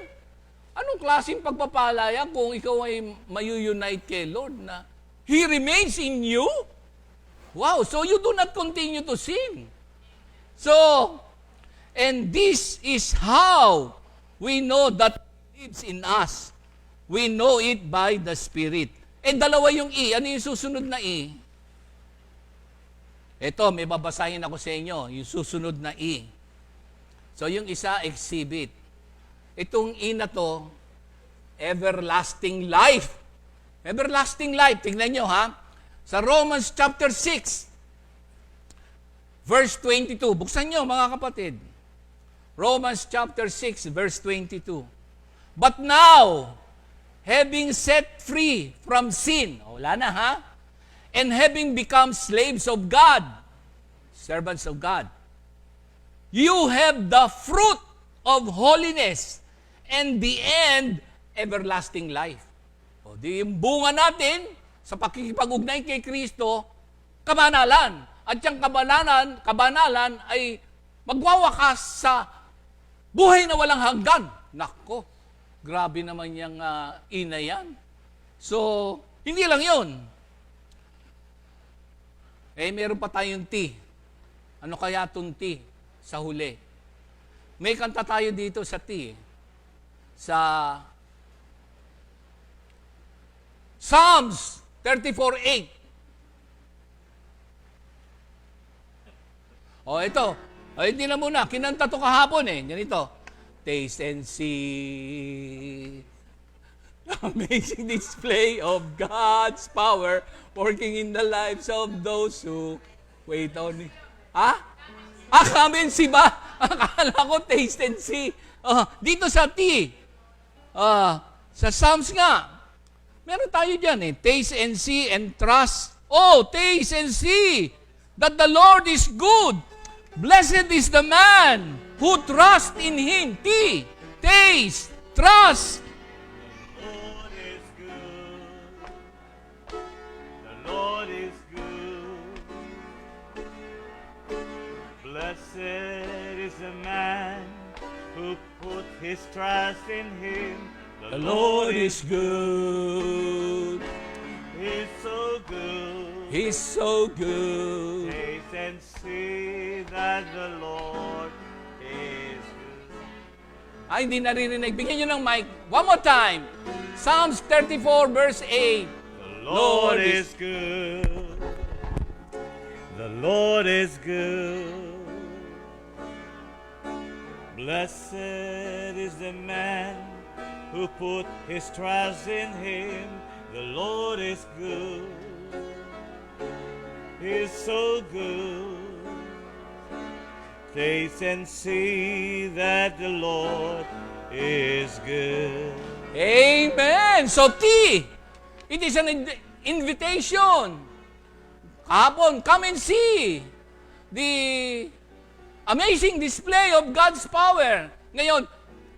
anong klaseng pagpapalaya kung ikaw ay mayu-unite kay Lord na He remains in you? Wow, so you do not continue to sin. So, and this is how we know that He lives in us. We know it by the Spirit. Dalawa yung E. Ano yung susunod na E? Ito, may babasahin ako sa inyo. Yung susunod na E. So, yung isa, exhibit. Itong E na to, everlasting life. Everlasting life. Tingnan nyo, ha? Sa Romans chapter 6, verse 22. Buksan nyo, mga kapatid. Romans chapter 6, verse 22. But now, having set free from sin, wala na ha, and having become slaves of God, servants of God, you have the fruit of holiness, and the end, everlasting life. O di yung bunga natin, sa pakikipag-ugnay kay Kristo, kabanalan. At yung kabanalan ay magwawakas sa buhay na walang hanggan. Nako, grabe naman yung ina yan. So, hindi lang yun. Meron pa tayong T. Ano kaya itong T sa huli? May kanta tayo dito sa T. Sa Psalms 34:8. Ito. Hindi na muna. Kinanta to kahapon eh. Ganito. Taste and see the amazing display of God's power working in the lives of those who wait on Him. Come and see ba? Akala ko taste and see. Dito sa T. Sa Psalms nga. Meron tayo dyan eh. Taste and see and trust. Taste and see that the Lord is good. Blessed is the man who trusts in Him. T. Taste. Trust. The Lord is good. The Lord is good. Blessed is the man who put his trust in Him. The The Lord is good. He's so good. He's so good. Taste and see that the Lord is good. Ay, hindi naririnig. Bigyan nyo ng mic. One more time. Psalms 34 verse 8. The Lord is good. The Lord is good. Blessed is the man who put his trust in him. The Lord is good. He's so good. Taste and see that the Lord is good. Amen! So, T, it is an invitation. Kahapon, come and see the amazing display of God's power. Ngayon,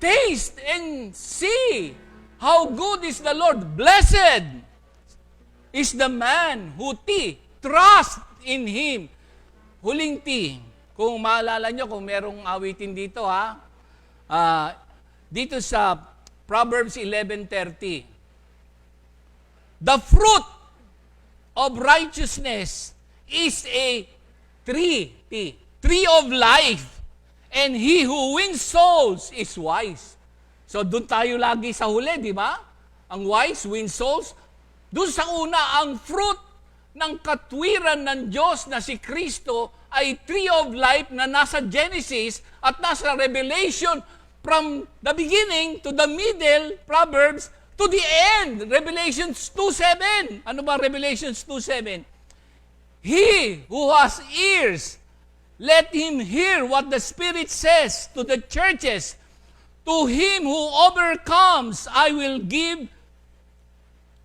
taste and see how good is the Lord. Blessed is the man who trust in Him. Huling T, kung maalala nyo, kung merong awitin dito dito sa Proverbs 11:30. The fruit of righteousness is a tree of life, and he who wins souls is wise. So doon tayo lagi sa huli, di ba? Ang wise wins souls. Doon sa una, ang fruit ng katwiran ng Diyos na si Kristo ay tree of life na nasa Genesis at nasa Revelation, from the beginning to the middle, Proverbs, to the end, Revelations 2:7. Ano ba Revelations 2:7? He who has ears, let him hear what the Spirit says to the churches. To him who overcomes, I will give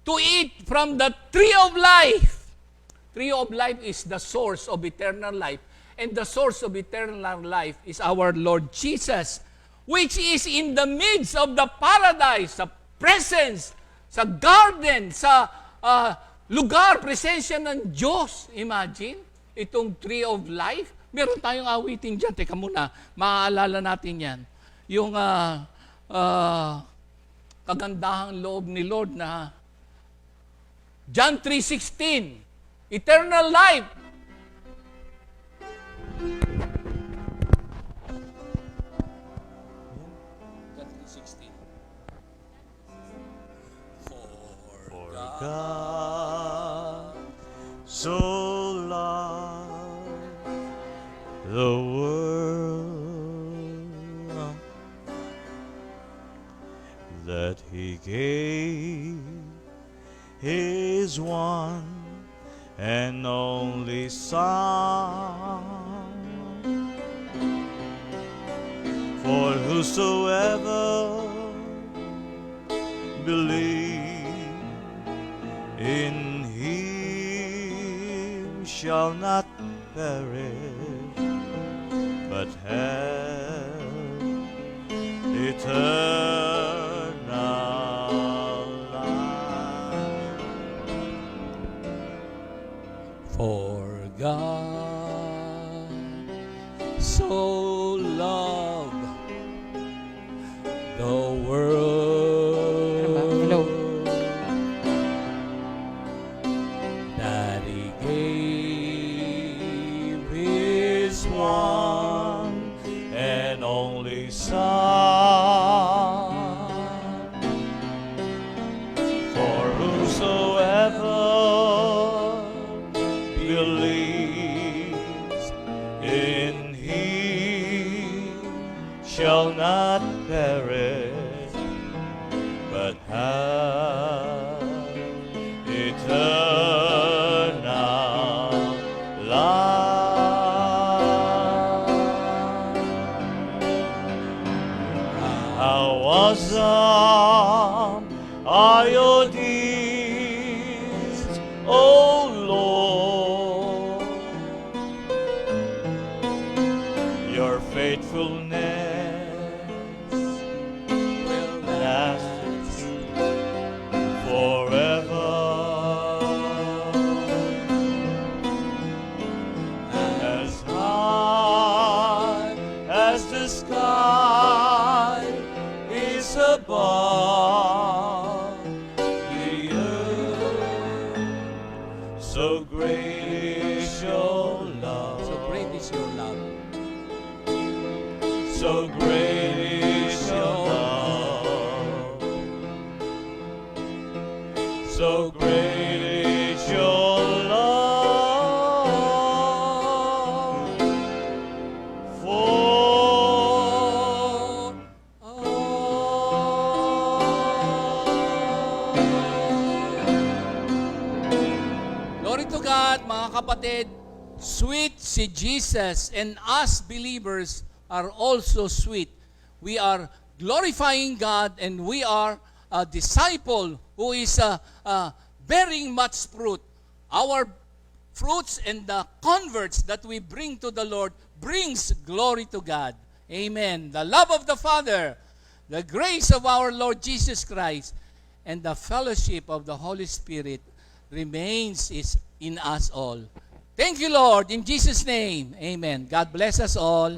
to eat from the tree of life. Tree of life is the source of eternal life. And the source of eternal life is our Lord Jesus, which is in the midst of the paradise, sa presence, sa garden, sa lugar, presensya ng Diyos. Imagine, itong tree of life. Meron tayong awitin dyan. Teka muna, maaalala natin yan. Yung kagandahang loob ni Lord na John 3:16, eternal life. John 3:16. For God so loved the world that He gave His one and only Son, for whosoever believes in Him shall not perish, but have eternal life. For God so loved the world that He gave His one And only Son, for whosoever believes in Him shall not perish, but have eternal life. How awesome are your deeds, O Lord! Your faithfulness will last forever. As high as the sky is above, So great is your love. So great is your love. So great is your love. So great is your love for Glory to God, mga kapatid. Sweet si Jesus, and us believers are also sweet. We are glorifying God, and we are a disciple who is bearing much fruit. Our fruits and the converts that we bring to the Lord brings glory to God. Amen. The love of the Father, the grace of our Lord Jesus Christ, and the fellowship of the Holy Spirit remains in us all. Thank you, Lord. In Jesus' name, amen. God bless us all.